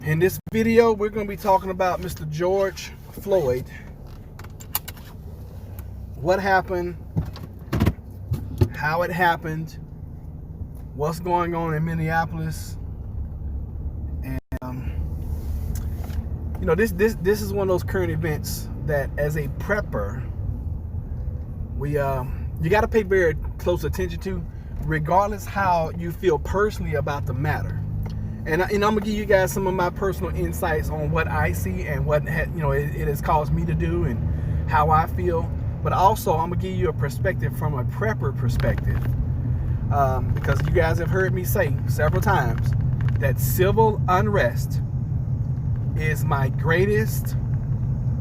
In this video, we're going to be talking about Mr. George Floyd. What happened, how it happened, what's going on in Minneapolis. And this is one of those current events that as a prepper, you got to pay very close attention to, regardless how you feel personally about the matter. And I'm gonna give you guys some of my personal insights on what I see and what it has caused me to do and how I feel. But also, I'm gonna give you a perspective from a prepper perspective, because you guys have heard me say several times that civil unrest is my greatest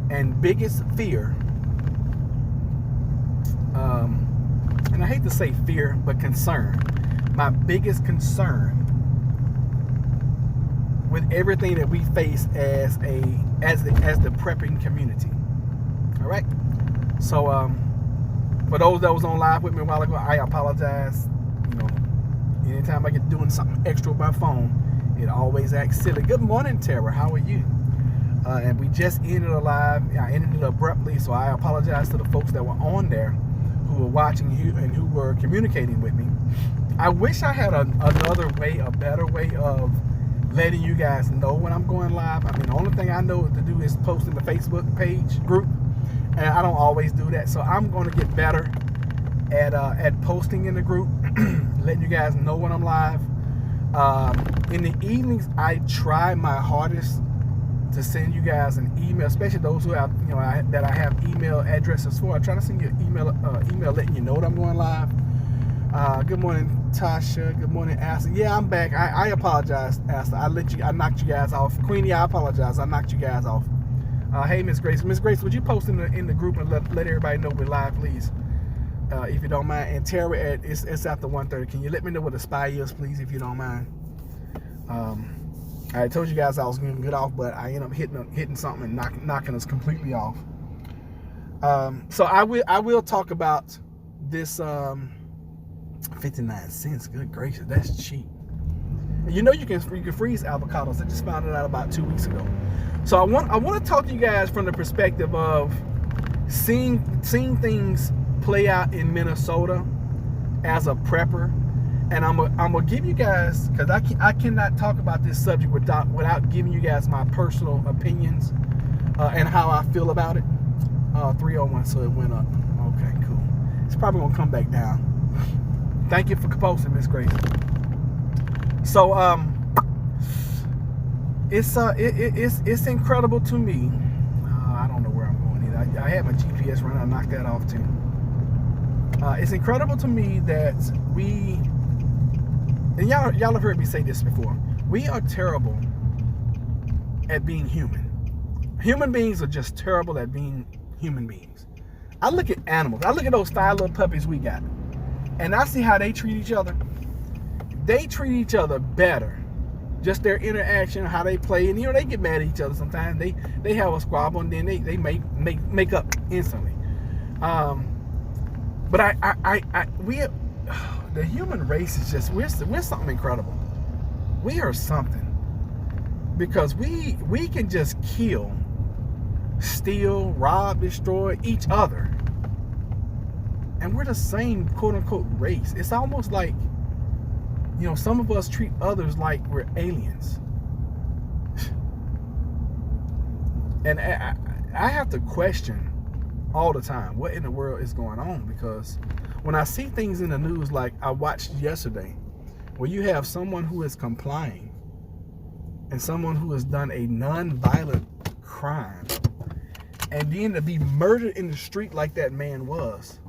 and biggest fear. And I hate to say fear, but concern. My biggest concern with everything that we face as the prepping community. All right. So for those that was on live with me a while ago, I apologize. Anytime I get doing something extra with my phone, it always acts silly. Good morning, Tara. How are you? And we just ended a live. I ended it abruptly, so I apologize to the folks that were on there, who were watching you and who were communicating with me. I wish I had another way, a better way of letting you guys know when I'm going live. I mean, the only thing I know to do is post in the Facebook page group, and I don't always do that. So I'm going to get better at posting in the group, letting you guys know when I'm live. In the evenings, I try my hardest to send you guys an email, especially those who have, that I have email addresses for. I try to send you an email letting you know that I'm going live. Good morning, Tasha. Good morning, Asta. Yeah, I'm back. I apologize, Asta. I knocked you guys off. Queenie, I apologize. I knocked you guys off. Hey, Miss Grace. Miss Grace, would you post in the group and let everybody know we're live, please, if you don't mind? And Tara, it's after 1:30. Can you let me know what a spy is, please, if you don't mind? I told you guys I was going to get off, but I ended up hitting something and knocking us completely off. So I will talk about this 59 cents. Good gracious, that's cheap. You can freeze avocados. I just found it out about 2 weeks ago. So I want to talk to you guys from the perspective of seeing things play out in Minnesota as a prepper. And I'm gonna give you guys, because I cannot talk about this subject without giving you guys my personal opinions and how I feel about it. 301, so it went up. Okay, cool. It's probably gonna come back down. Thank you for posting, Miss Grace. So it's incredible to me. I don't know where I'm going either. I had my GPS running. I knocked that off too. It's incredible to me that we. And y'all have heard me say this before. We are terrible at being human. Human beings are just terrible at being human beings. I look at animals. I look at those 5 little puppies we got, and I see how they treat each other. They treat each other better. Just their interaction, how they play, and they get mad at each other sometimes. They have a squabble, and then they make up instantly. But the human race is just, we're something incredible. We are something, because we can just kill, steal, rob, destroy each other, and we're the same quote unquote race. It's almost like, some of us treat others like we're aliens. And I have to question all the time what in the world is going on, because when I see things in the news, like I watched yesterday, where you have someone who is complying and someone who has done a non-violent crime, and then to be murdered in the street like that man was,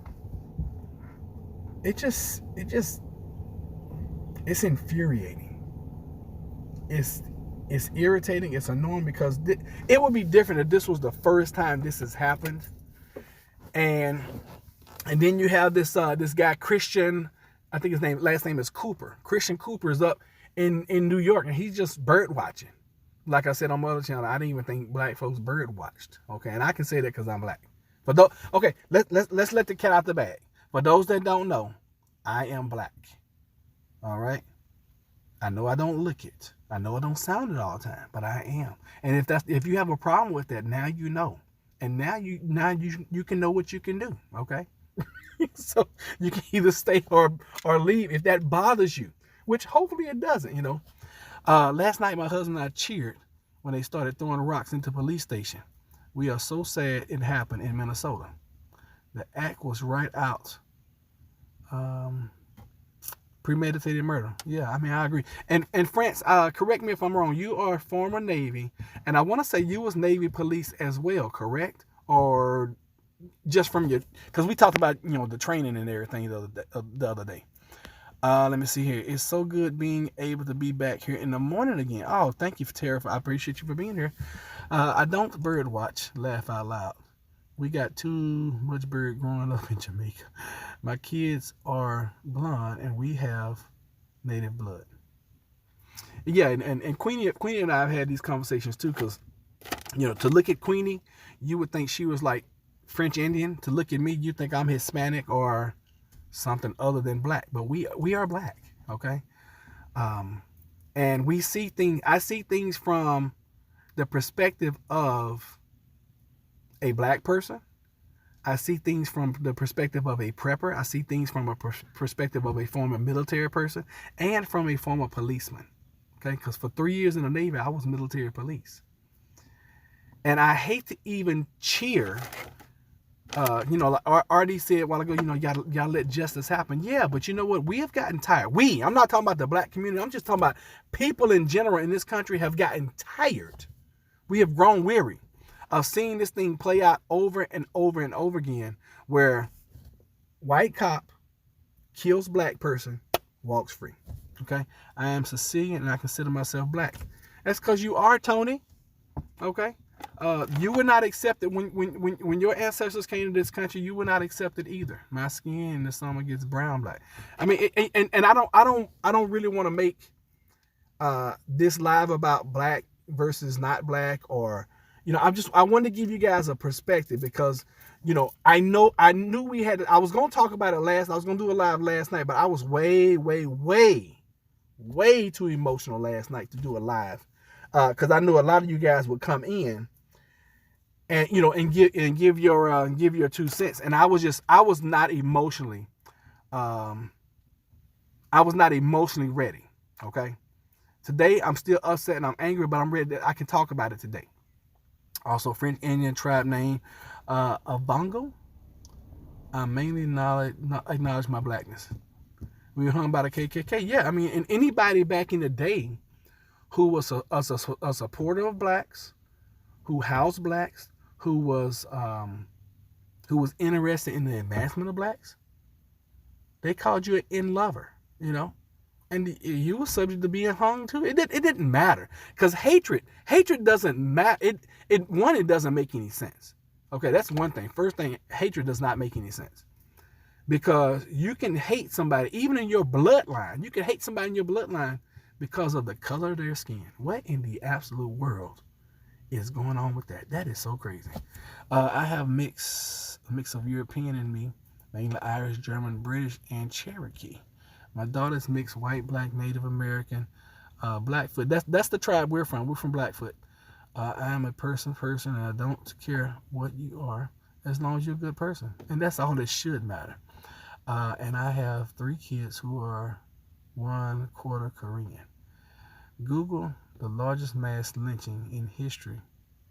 it's infuriating. It's irritating. It's annoying, because it would be different if this was the first time this has happened. And then you have this guy, Christian, I think his last name is Cooper. Christian Cooper is up in New York, and he's just bird watching. Like I said on my other channel, I didn't even think black folks bird watched. Okay, and I can say that because I'm black. Okay, let's let the cat out the bag. For those that don't know, I am black. All right, I know I don't look it. I know it don't sound it all the time, but I am. And if you have a problem with that, now you know. And now you can know what you can do, okay? So you can either stay or leave if that bothers you, which hopefully it doesn't, you know. Last night my husband and I cheered when they started throwing rocks into the police station. We are so sad it happened in Minnesota. The act was right out. Premeditated murder. Yeah, I mean, I agree. And France, correct me if I'm wrong. You are former Navy, and I want to say you was Navy police as well, correct? Or just from your, because we talked about, you know, the training and everything the other day. Let me see here. It's so good being able to be back here in the morning again. Oh, thank you, Tara. I appreciate you for being here. I don't bird watch. Laugh out loud. We got too much bird growing up in Jamaica. My kids are blonde and we have native blood. Yeah, and Queenie and I have had these conversations too, because, you know, to look at Queenie, you would think she was like French Indian. To look at me, you think I'm Hispanic or something other than black. But we are black, okay? And we see things. I see things from the perspective of a black person. I see things from the perspective of a prepper. I see things from a perspective of a former military person and from a former policeman. Okay, because for 3 years in the Navy, I was military police. And I hate to even cheer. You know, like RD said a while ago, you know, y'all let justice happen. Yeah, but you know what? We have gotten tired. I'm not talking about the black community. I'm just talking about people in general in this country have gotten tired. We have grown weary of seeing this thing play out over and over and over again, where white cop kills black person, walks free. Okay, I am Sicilian and I consider myself black. That's because you are, Tony. Okay, you were not accepted when your ancestors came to this country. You were not accepted either. My skin in the summer gets brown black. I mean, and I don't really want to make this live about black versus not black, or, you know, I wanted to give you guys a perspective because, you know, I knew I was going to talk about it I was going to do a live last night, but I was way too emotional last night to do a live. Because I knew a lot of you guys would come in and, you know, and give your 2 cents. And I was not emotionally ready. Okay. Today, I'm still upset and I'm angry, but I'm ready that I can talk about it today. Also, French Indian tribe name, Avongo. I mainly acknowledge my blackness. We were hung by the KKK. Yeah, I mean, and anybody back in the day who was a supporter of blacks, who housed blacks, who was interested in the advancement of blacks, they called you an in lover, you know. And you were subject to being hung too. It didn't matter, because hatred doesn't matter. It doesn't make any sense. Okay, that's one thing. First thing, hatred does not make any sense, because you can hate somebody even in your bloodline. You can hate somebody in your bloodline because of the color of their skin. What in the absolute world is going on with that? That is so crazy. I have a mix of European in me, mainly Irish, German, British, and Cherokee. My daughter's mixed white, black, Native American, Blackfoot. That's the tribe we're from. We're from Blackfoot. I am a person, and I don't care what you are, as long as you're a good person. And that's all that should matter. And I have 3 kids who are 1/4 Korean. Google the largest mass lynching in history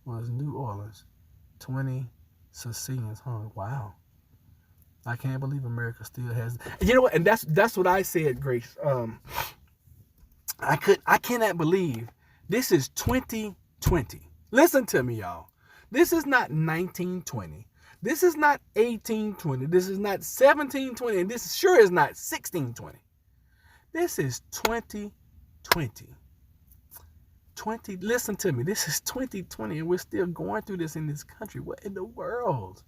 was New Orleans. 20 Sicilians hung. Wow. I can't believe America still has. You know what? And that's what I said, Grace. I cannot believe this is 2020. Listen to me, y'all. This is not 1920. This is not 1820. This is not 1720. And this sure is not 1620. This is 2020. Listen to me. This is 2020, and we're still going through this in this country. What in the world?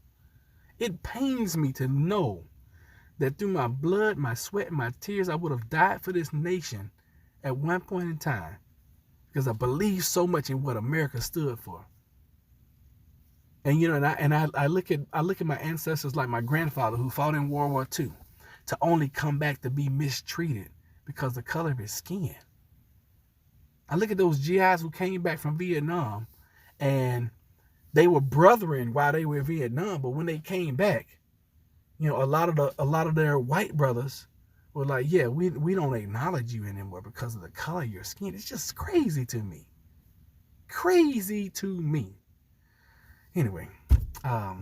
It pains me to know that through my blood, my sweat, and my tears, I would have died for this nation at one point in time, because I believe so much in what America stood for. And, you know, I look at my ancestors, like my grandfather who fought in World War II, to only come back to be mistreated because of the color of his skin. I look at those GIs who came back from Vietnam, and they were brethren while they were in Vietnam, but when they came back, a lot of their white brothers were like, yeah, we don't acknowledge you anymore because of the color of your skin. It's just crazy to me. Crazy to me. Anyway, I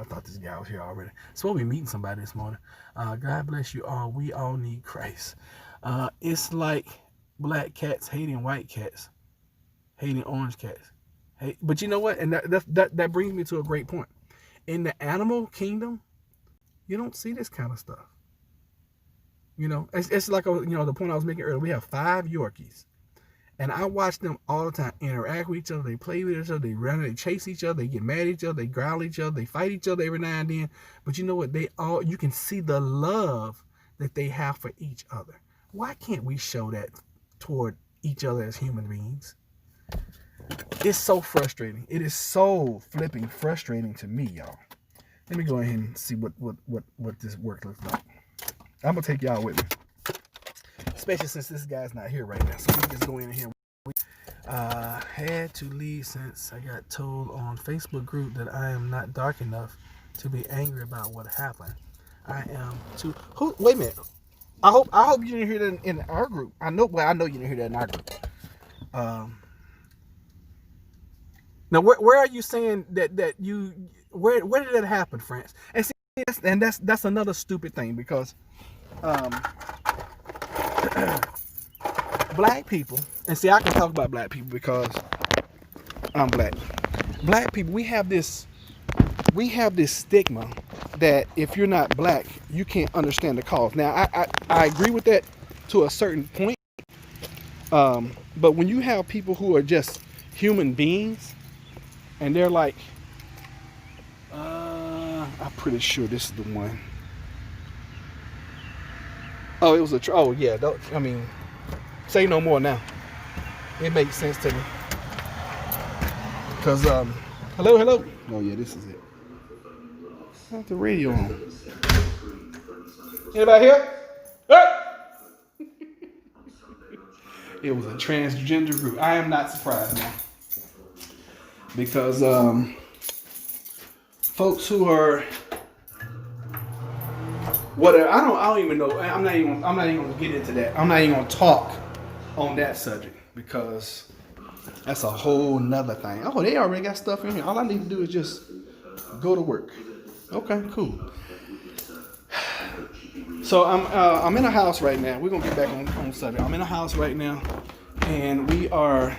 thought this guy was here already. So we'll be meeting somebody this morning. God bless you all. We all need Christ. It's like black cats hating white cats, hating orange cats. Hey, but you know what? And that brings me to a great point. In the animal kingdom, you don't see this kind of stuff. It's like the point I was making earlier. We have 5 Yorkies, and I watch them all the time interact with each other. They play with each other. They run. They chase each other. They get mad at each other. They growl at each other. They fight each other every now and then. But you know what? You can see the love that they have for each other. Why can't we show that toward each other as human beings? It's so frustrating. It is so flipping frustrating to me, y'all. Let me go ahead and see what this work looks like. I'm gonna take y'all with me, especially since this guy's not here right now. So we just go in here. Had to leave since I got told on Facebook group that I am not dark enough to be angry about what happened. I am too. Wait a minute. I hope you didn't hear that in our group. I know you didn't hear that in our group. Now, where are you saying that you? Where did that happen, France? And see, that's another stupid thing, because black people, and see, I can talk about black people because I'm black. Black people, we have this stigma that if you're not black, you can't understand the cause. Now, I agree with that to a certain point. But when you have people who are just human beings, and they're like, I'm pretty sure this is the one. Oh, it was oh yeah. I mean, say no more now. It makes sense to me. Cause hello. Oh yeah, this is it. Got the radio on. Anybody here? It was a transgender group. I am not surprised now, because folks who are whatever, I don't even know. I'm not even gonna get into that. I'm not even gonna talk on that subject, because that's a whole nother thing. Oh, they already got stuff in here. All I need to do is just go to work. Okay, cool. So I'm in a house right now. We're gonna get back on subject. I'm in a house right now, and the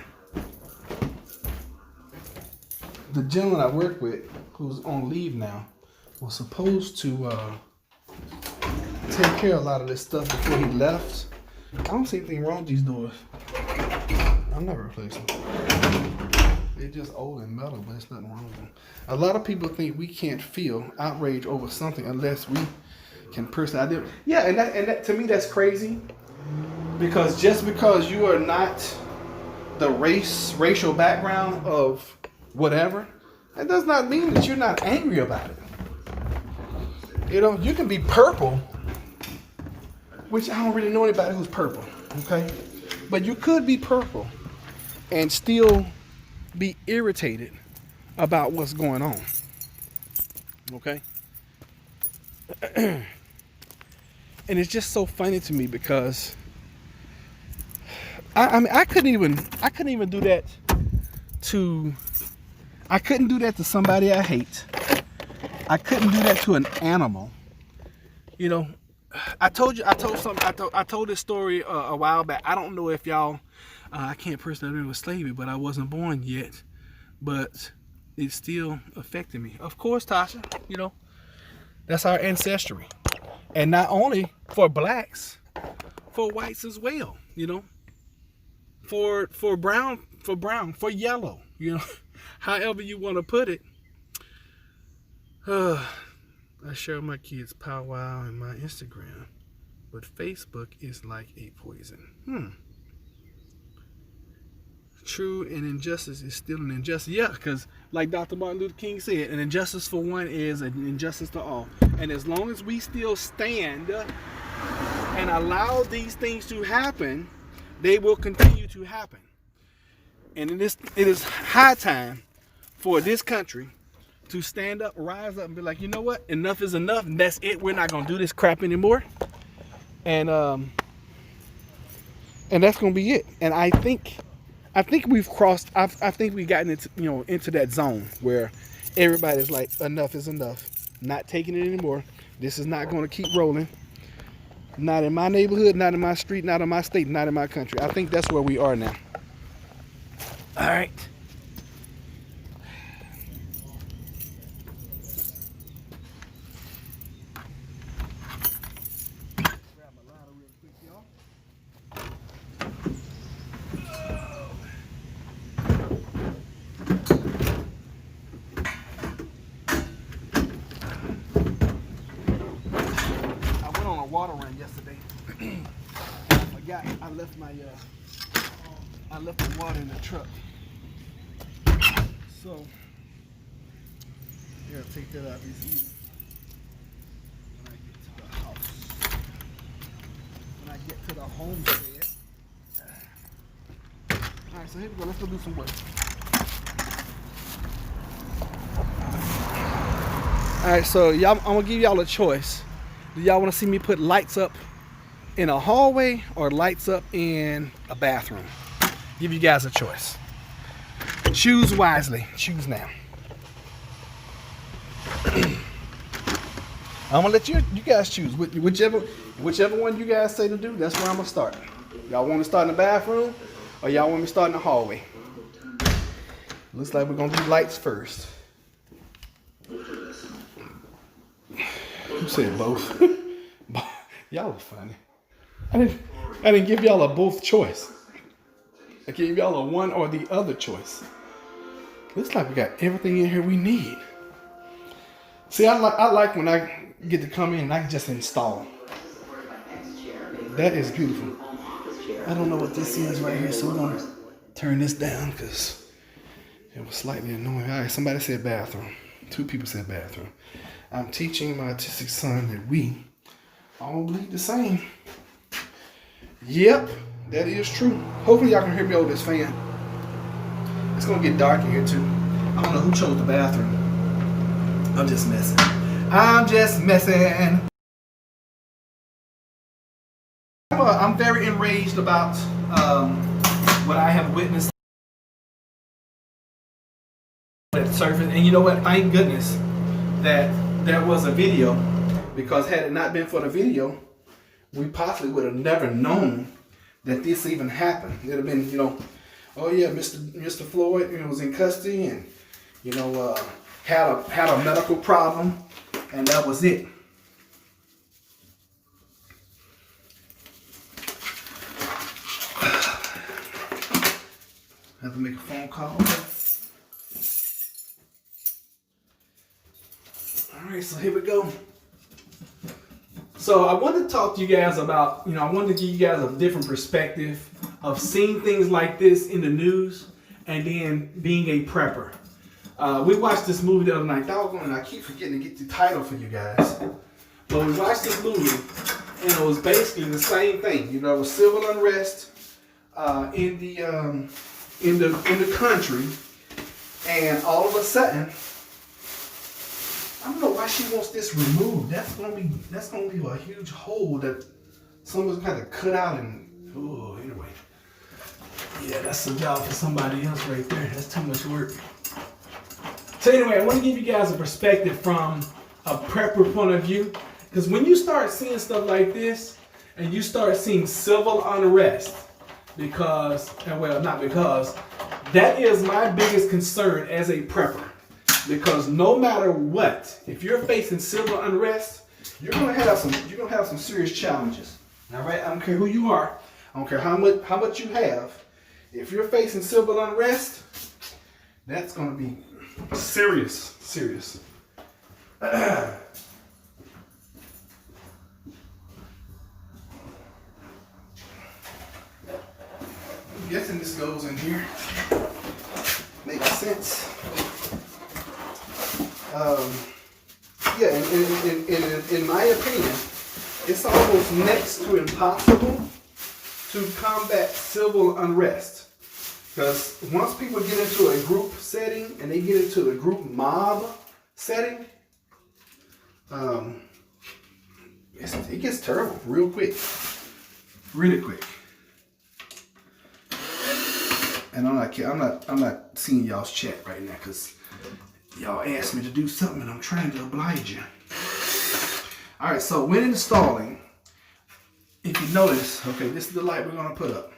gentleman I work with, who's on leave now, was supposed to take care of a lot of this stuff before he left. I don't see anything wrong with these doors. I'm not replacing them. They're just old and metal, but there's nothing wrong with them. A lot of people think we can't feel outrage over something unless we can personally identify. Yeah, and that to me, that's crazy. Because just because you are not the racial background of whatever, that does not mean that you're not angry about it. You can be purple, which I don't really know anybody who's purple, okay? But you could be purple and still be irritated about what's going on, okay? And it's just so funny to me, because I mean I couldn't even do that to somebody I hate. I couldn't do that to an animal. I told this story a while back. I don't know if y'all, I can't personally remember slavery, but I wasn't born yet. But it still affected me. Of course, Tasha, that's our ancestry. And not only for blacks, for whites as well, for brown, for yellow, however you want to put it. I share my kids' powwow and my Instagram, but Facebook is like a poison. True, and injustice is still an injustice. Yeah, because like Dr. Martin Luther King said, an injustice for one is an injustice to all. And as long as we still stand and allow these things to happen, they will continue to happen. And it is high time for this country to stand up, rise up, and be like, you know what? Enough is enough, and that's it. We're not gonna do this crap anymore. And that's gonna be it. And I think we've crossed. I think we've gotten into that zone where everybody's like, enough is enough. Not taking it anymore. This is not gonna keep rolling. Not in my neighborhood, not in my street, not in my state, not in my country. I think that's where we are now. All right. Water run yesterday. I forgot I left the water in the truck. So yeah, take that out this evening when I get to the house. When I get to the homestead. Alright, so here we go. Let's go do some work. Alright, so y'all, I'm gonna give y'all a choice. Do y'all want to see me put lights up in a hallway or lights up in a bathroom? Give you guys a choice. Choose wisely. Choose now. I'm gonna let you guys choose. Whichever one you guys say to do, that's where I'm gonna start. Y'all want to start in the bathroom or y'all want me to start in the hallway? Looks like we're gonna do lights first. Who said both? Y'all are funny. I didn't give y'all a both choice. I gave y'all a one or the other choice. Looks like we got everything in here we need. See, I like when I get to come in and I can just install. That is beautiful. I don't know what this is right here, so we're gonna turn this down because it was slightly annoying. All right, somebody said bathroom. 2 people said bathroom. I'm teaching my autistic son that we all bleed the same. Yep, that is true. Hopefully y'all can hear me over this fan. It's gonna get dark in here too. I don't know who chose the bathroom. I'm just messing. I'm very enraged about what I have witnessed at the surface. And you know what? Thank goodness that there was a video, because had it not been for the video, we possibly would have never known that this even happened. It would have been, oh yeah, Mr. Floyd, was in custody and, had a medical problem, and that was it. Have to make a phone call. All right, so here we go. So I wanted to talk to you guys about, I wanted to give you guys a different perspective of seeing things like this in the news and then being a prepper. We watched this movie the other night. I keep forgetting to get the title for you guys. But we watched this movie and it was basically the same thing. It was civil unrest in the country, and all of a sudden, I don't know why she wants this removed. That's gonna be a huge hole that someone's got to cut out and anyway. Yeah, that's a job for somebody else right there. That's too much work. So anyway, I want to give you guys a perspective from a prepper point of view. Because when you start seeing stuff like this and you start seeing civil unrest, that is my biggest concern as a prepper. Because no matter what, if you're facing civil unrest, you're gonna have some serious challenges. All right, I don't care who you are, I don't care how much you have. If you're facing civil unrest, that's gonna be serious. I'm guessing this goes in here. Makes sense. In my opinion, it's almost next to impossible to combat civil unrest. Because once people get into a group setting and they get into the group mob setting, it gets terrible real quick. Really quick. And I'm not seeing y'all's chat right now because y'all asked me to do something and I'm trying to oblige you. Alright, so when installing, if you notice, okay, this is the light we're gonna put up.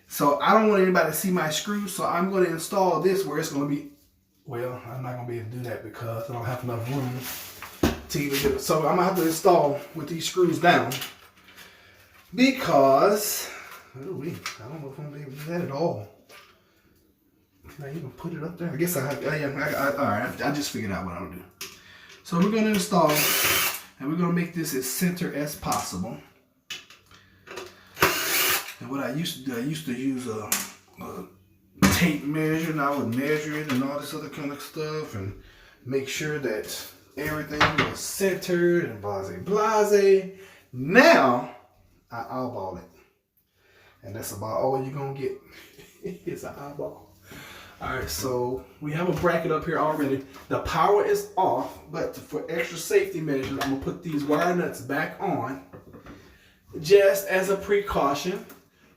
So I don't want anybody to see my screws, so I'm gonna install this where it's gonna be, well, I'm not gonna be able to do that because I don't have enough room to even do it. So I'm gonna have to install with these screws down because, I don't know if I'm gonna be able to do that at all. Can I even put it up there? I guess I have, alright, I just figured out what I'm gonna do. So we're gonna install, and we're gonna make this as center as possible. And what I used to do, I used to use a tape measure, and I would measure it and all this other kind of stuff and make sure that everything was centered and blase. Now, I eyeball it. And that's about all you're going to get is an eyeball. Alright, so we have a bracket up here already. The power is off, but for extra safety measures, I'm going to put these wire nuts back on just as a precaution.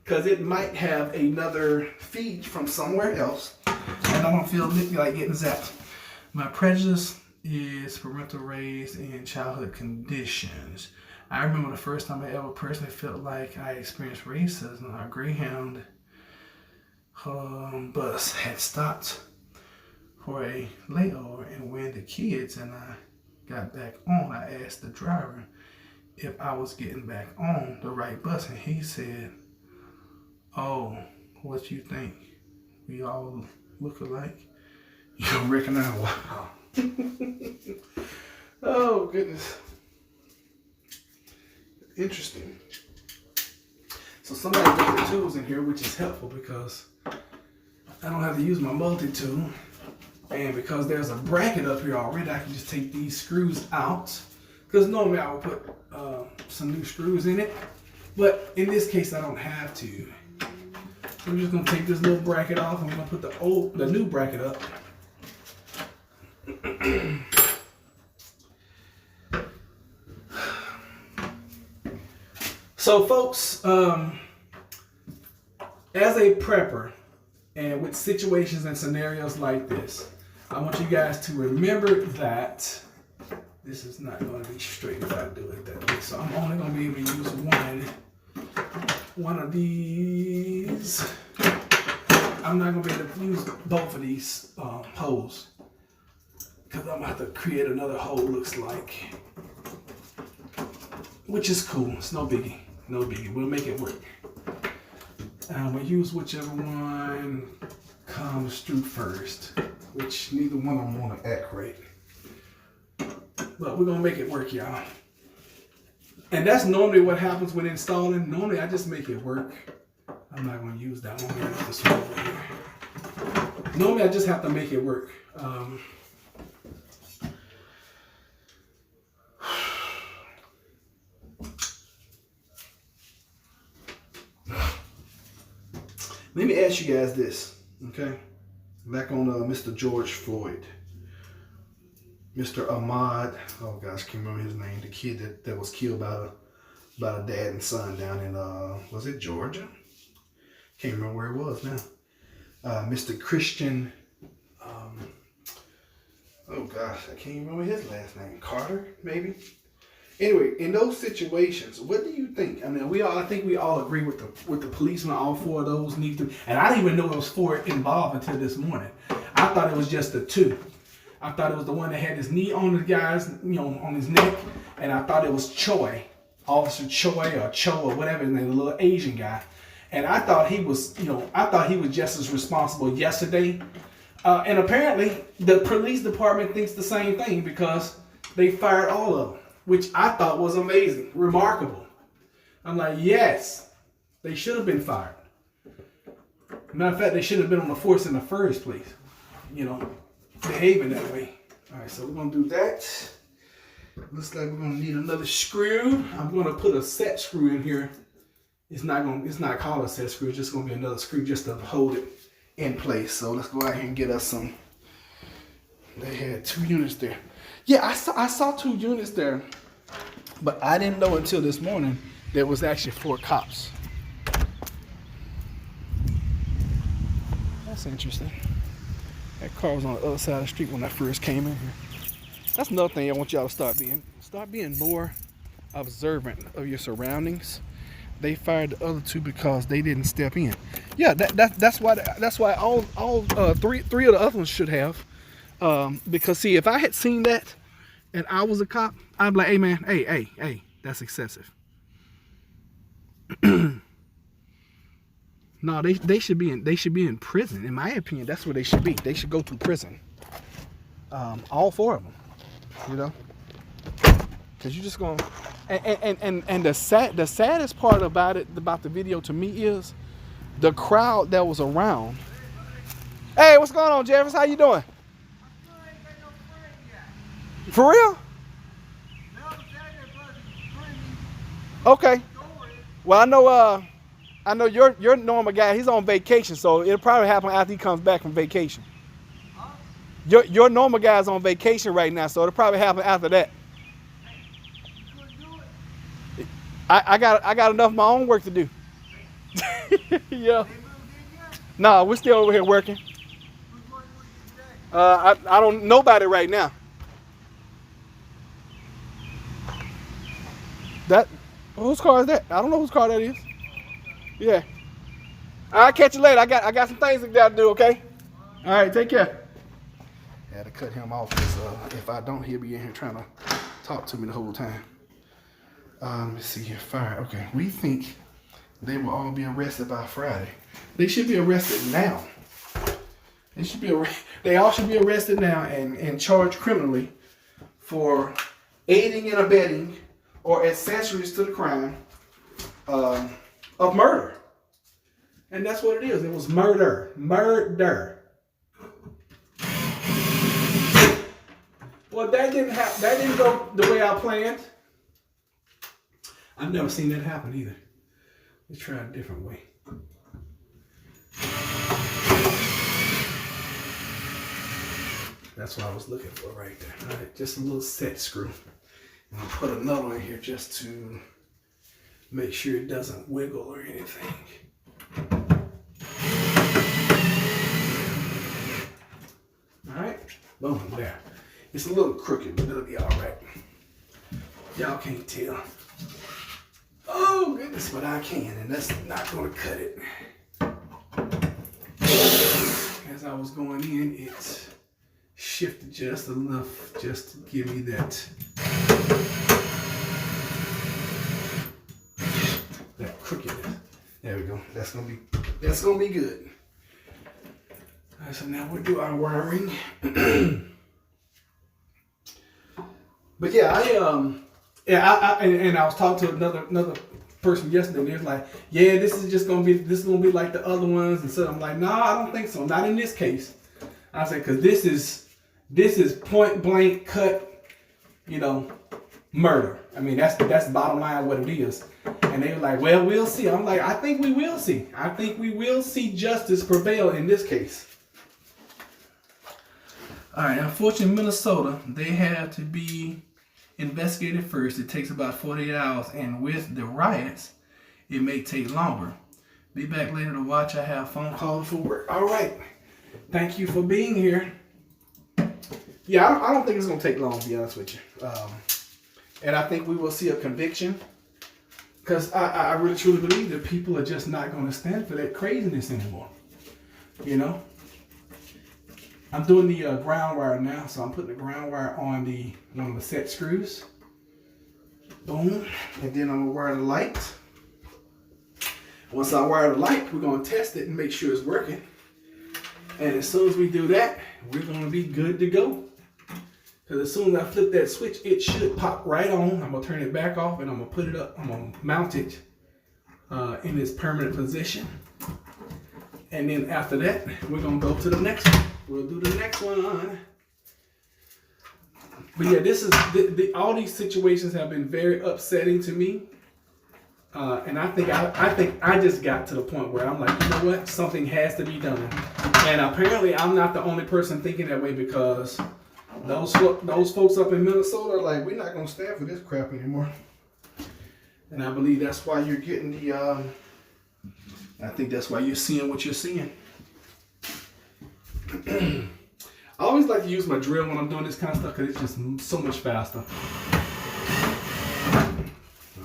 Because it might have another feed from somewhere else. And I don't feel like getting zapped. My prejudice is parental raised in childhood conditions. I remember the first time I ever personally felt like I experienced racism. Our Greyhound bus had stopped for a layover. And when the kids and I got back on, I asked the driver if I was getting back on the right bus. And he said, "Oh, what you think? We all look alike?" You don't recognize? Wow. Oh, goodness. Interesting. So somebody got the tools in here, which is helpful because I don't have to use my multi-tool. And because there's a bracket up here already, I can just take these screws out. Because normally I would put some new screws in it. But in this case, I don't have to. So I'm just gonna take this little bracket off. I'm gonna put the new bracket up. So folks, as a prepper and with situations and scenarios like this, I want you guys to remember that this is not gonna be straight if I do it that way. So I'm only gonna be able to use one of these. I'm not gonna be able to use both of these holes because I'm gonna have to create another hole, looks like, which is cool. It's no biggie, no biggie. We'll make it work. We'll use whichever one comes through first, which neither one of them want to act right. But we're gonna make it work, y'all. And that's normally what happens when installing. Normally I just make it work. I'm not gonna use that one. This one over here. Normally I just have to make it work. Let me ask you guys this, okay? Back on Mr. George Floyd. Mr. Ahmaud, oh gosh, I can't remember his name, the kid that was killed by a dad and son down in, was it Georgia? Can't remember where it was now. Mr. Christian, oh gosh, I can't even remember his last name. Carter, maybe? Anyway, in those situations, what do you think? I mean, I think we all agree with the policemen. All four of those need to. And I didn't even know it was four involved until this morning. I thought it was just the two. I thought it was the one that had his knee on the guy's, on his neck, and I thought it was Choi, Officer Choi or Cho or whatever his name, the little Asian guy. And I thought he was, I thought he was just as responsible yesterday. And apparently, the police department thinks the same thing because they fired all of them, which I thought was amazing, remarkable. I'm like, yes, they should have been fired. Matter of fact, they should have been on the force in the first place, behaving that way. All right, so we're gonna do that. Looks like we're gonna need another screw. I'm gonna put a set screw in here it's not called a set screw. It's just gonna be another screw just to hold it in place. So let's go out here and get us some. They had 2 units there. Yeah, I saw 2 units there, but I didn't know until this morning there was actually 4 cops. That's interesting. That car was on the other side of the street when I first came in here. That's another thing I want y'all to start being more observant of your surroundings. They fired the other 2 because they didn't step in. Yeah, that's why all 3 of the other ones should have. Because see, if I had seen that and I was a cop, I'd be like, hey man, hey, that's excessive. No, they should be in prison. In my opinion, that's where they should be. They should go to prison. All 4 of them, you know, because you're just gonna. And the saddest part about the video to me is the crowd that was around. Hey, what's going on, Jeffers? How you doing? For real? Okay. Well, I know your normal guy. He's on vacation, so it'll probably happen after he comes back from vacation. Your normal guy's on vacation right now, so it'll probably happen after that. I got enough of my own work to do. Yeah. No, we're still over here working. I don't know about it right now. Whose car is that? I don't know whose car that is. Yeah. I'll catch you later. I got some things I gotta do, okay? All right, take care. I had to cut him off because if I don't, he'll be in here trying to talk to me the whole time. Let's see here. Fire. Okay. We think they will all be arrested by Friday. They should be arrested now. They all should be arrested now and charged criminally for aiding and abetting or accessories to the crime of murder. And that's what it is. It was murder. Murder. Well, that didn't go the way I planned. I've never seen that happen either. Let's try a different way. That's what I was looking for right there. All right, just a little set screw. And I'll put another one here just to make sure it doesn't wiggle or anything. All right, boom, there. It's a little crooked, but it'll be all right. Y'all can't tell. Oh goodness, but I can, and that's not gonna cut it. As I was going in, it shifted just enough just to give me that crookedness. There we go. That's gonna be good. All right, so now we'll do our wiring. But yeah, I was talking to another person yesterday, and they was like, yeah, this is gonna be like the other ones. And so I'm like, no, I don't think so. Not in this case. I said, because this is point blank cut, murder. I mean, that's the bottom line what it is. And they were like, well, we'll see. I'm like, I think we will see. I think we will see justice prevail in this case. All right, unfortunately, in Minnesota, they have to be investigated first. It takes about 48 hours, and with the riots, it may take longer. Be back later to watch. I have a phone call for work. All right. Thank you for being here. Yeah, I don't think it's going to take long, to be honest with you. And I think we will see a conviction, because I really truly believe that people are just not going to stand for that craziness anymore. I'm doing the ground wire now, so I'm putting the ground wire on one of the set screws. Boom. And then I'm going to wire the light. Once I wire the light, we're going to test it and make sure it's working. And as soon as we do that, we're going to be good to go. Because as soon as I flip that switch, it should pop right on. I'm going to turn it back off, and I'm going to put it up. I'm going to mount it in its permanent position. And then after that, we're going to go to the next one. We'll do the next one. But yeah, this is all these situations have been very upsetting to me. And I think I just got to the point where I'm like, you know what? Something has to be done. And apparently I'm not the only person thinking that way, because those folks up in Minnesota are like, we're not going to stand for this crap anymore. And I believe that's why you're getting the, I think that's why you're seeing what you're seeing. I always like to use my drill when I'm doing this kind of stuff, because it's just so much faster.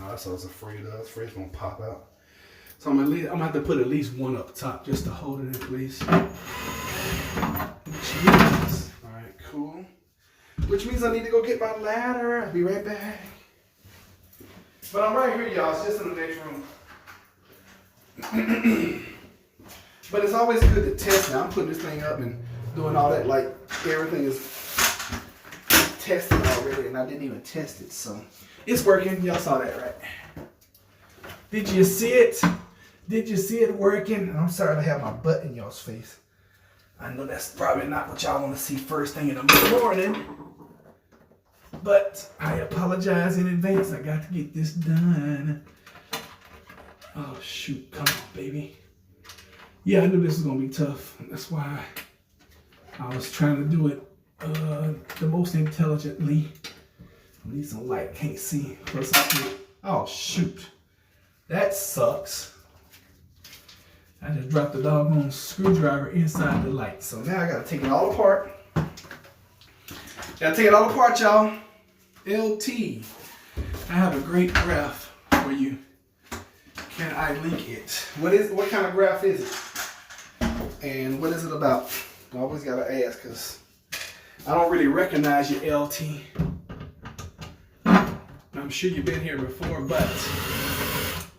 That's what I was afraid of. I was afraid it's going to pop out. So I'm going to have to put at least one up top just to hold it in place. Which means, all right, cool. Which means I need to go get my ladder. I'll be right back. But I'm right here, y'all. It's just in the next room. But it's always good to test now. I'm putting this thing up and doing all that, like everything is tested already, and I didn't even test it, so it's working. Y'all saw that, right? Did you see it? Did you see it working? I'm sorry to have my butt in y'all's face. I know that's probably not what y'all want to see first thing in the morning, but I apologize in advance. I got to get this done. Oh shoot, come on, baby. Yeah, I knew this was gonna be tough. That's why I was trying to do it the most intelligently. I need some light, can't see. Plus I can't. Oh shoot, that sucks. I just dropped the doggone screwdriver inside the light. So now I gotta take it all apart. Gotta take it all apart, y'all. LT. I have a great graph for you. Can I link it? What kind of graph is it? And what is it about? I always gotta ask, because I don't really recognize your LT. I'm sure you've been here before, but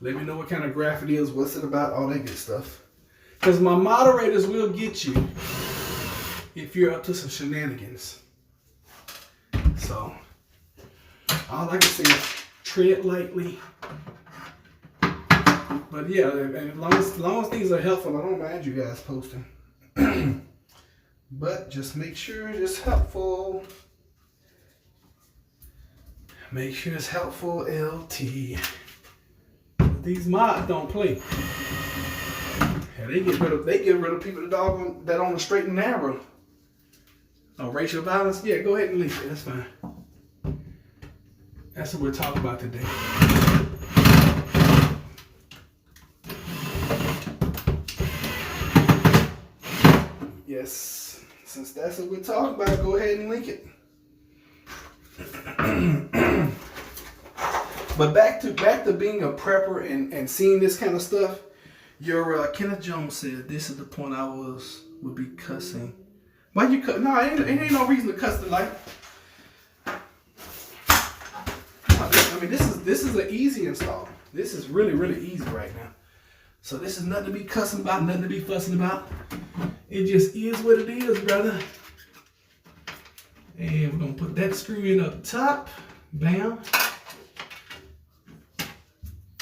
let me know what kind of graph it is, what's it about, all that good stuff. Because my moderators will get you if you're up to some shenanigans. So, all I can say is tread lightly. But yeah, as long as things are helpful, I don't mind you guys posting. But just make sure it's helpful. Make sure it's helpful, LT. These mods don't play. Yeah, they get rid of people that on the straight and narrow. Oh, racial violence? Yeah, go ahead and leave it. That's fine. That's what we're talking about today. Yes, since that's what we're talking about, go ahead and link it. But back to being a prepper and seeing this kind of stuff. Your Kenneth Jones said this is the point I would be cussing. Why you cut? No, it ain't no reason to cuss the light. I mean, this is an easy install. This is really, really easy right now. So this is nothing to be cussing about, nothing to be fussing about. It just is what it is, brother. And we're gonna put that screw in up top. Bam.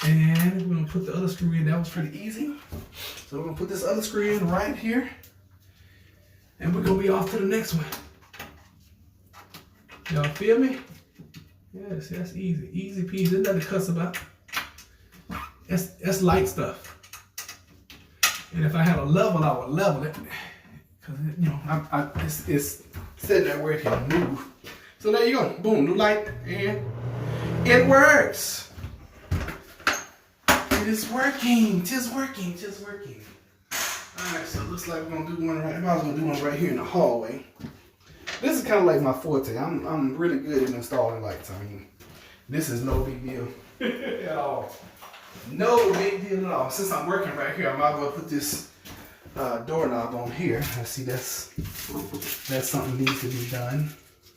And we're gonna put the other screw in. That was pretty easy. So we're gonna put this other screw in right here. And we're gonna be off to the next one. Y'all feel me? Yes, that's easy. Easy peasy. There's nothing to cuss about. That's light stuff. And if I had a level, I would level it. Because, you know, it's sitting there where it can move. So there you go. Boom, new light. And it works. It is working. Tis working. Tis working. Alright, so it looks like we're gonna do one right. I might as well do one right here in the hallway. This is kind of like my forte. I'm really good at installing lights. I mean, this is no big deal at all. No big deal at all. Since I'm working right here, I might as well put this doorknob on here. I see that's something needs to be done.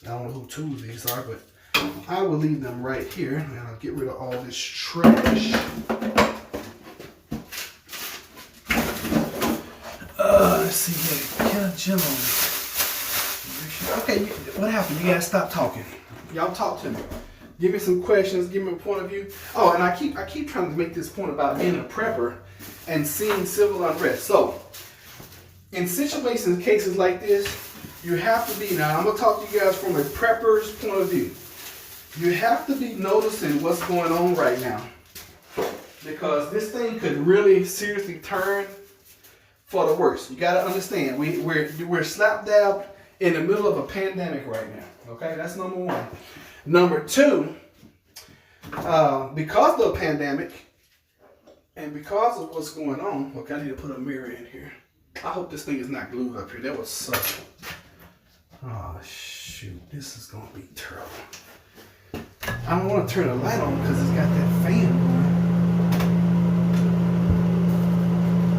I don't know who tools these are, but I will leave them right here, and I'll get rid of all this trash. Let's see here. Kenneth Jones. Okay, what happened? You guys stop talking. Y'all talk to me. Give me some questions. Give me a point of view. Oh, and I keep trying to make this point about being a prepper and seeing civil unrest. So, in situations, cases like this, you have to be, now I'm going to talk to you guys from a prepper's point of view. You have to be noticing what's going on right now. because this thing could really seriously turn for the worse. You got to understand, we're slap dab in the middle of a pandemic right now. Okay, that's number one. Number two, because of the pandemic and because of what's going on, okay, I need to put a mirror in here. I hope this thing is not glued up here. That would suck. Oh shoot, this is gonna be terrible. I don't want to turn the light on because it's got that fan going.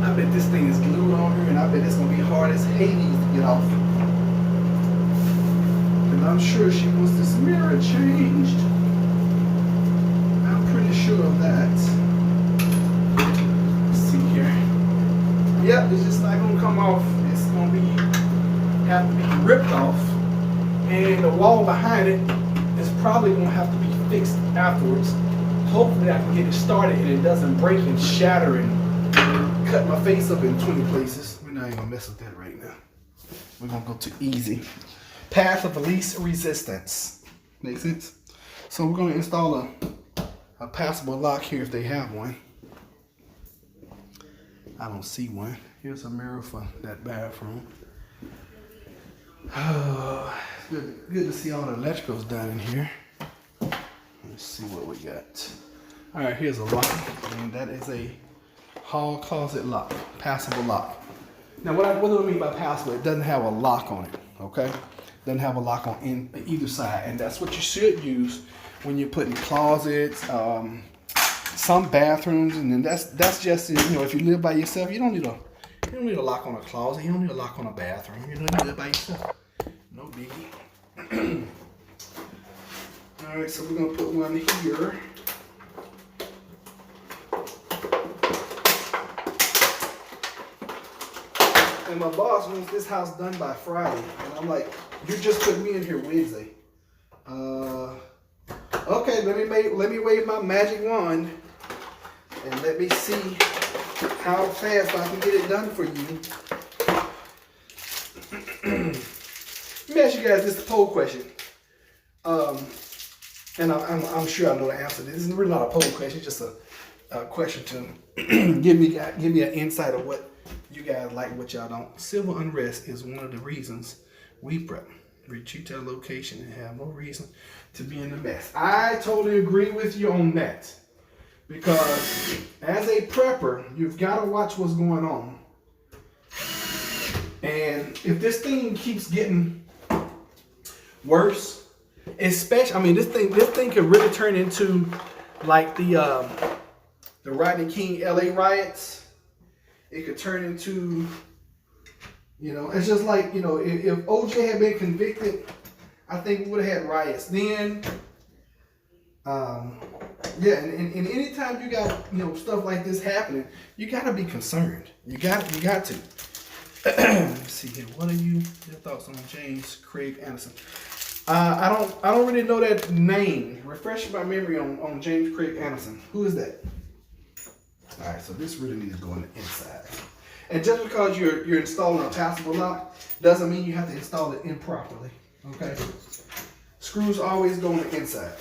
I bet this thing is glued on here, and I bet it's gonna be hard as Hades to get off. And I'm sure she wants this mirror changed. I'm pretty sure of that. Let's see here. Yep, it's just not gonna come off. It's gonna have to be ripped off, and the wall behind it is probably gonna have to be fixed afterwards. Hopefully, I can get it started and it doesn't break and shatter and cut my face up in 20 places. We're not even gonna mess with that right now. We're gonna go to easy. Path of least resistance. Make sense? So we're gonna install a passable lock here if they have one. I don't see one. Here's a mirror for that bathroom. Oh, good to see all the electricals done in here. Let's see what we got. All right, here's a lock, and that is a hall closet lock, passable lock. Now, what do I mean by passable? It doesn't have a lock on it, okay? Doesn't have a lock on either side, and that's what you should use when you're putting closets, some bathrooms, and then that's just, you know, if you live by yourself, you don't need a lock on a closet. You don't need a lock on a bathroom. You live by yourself. No biggie. All right, so we're gonna put one here. And my boss wants this house done by Friday, and I'm like, you just put me in here Wednesday. Okay, let me wave my magic wand and let me see how fast I can get it done for you. Let me ask you guys this poll question. And I'm sure I know the answer. This is really not a poll question, it's just a question to give me an insight of what you guys like and what y'all don't. Civil unrest is one of the reasons we prep. Retreat to a location and have no reason to be in the mess. I totally agree with you on that. Because as a prepper, you've got to watch what's going on. And if this thing keeps getting worse, especially, I mean, this thing could really turn into like the Rodney King LA riots. It could turn into, you know, it's just like, you know, if OJ had been convicted, I think we would have had riots then. Yeah, and anytime you got, you know, stuff like this happening, you gotta be concerned. You got to. Let's see here. What are your thoughts on James Craig Anderson? I don't really know that name. Refresh my memory on James Craig Anderson. Who is that? All right, so this really needs to go on the inside. And just because you're installing a passable lock doesn't mean you have to install it improperly. Okay? Screws always go on the inside.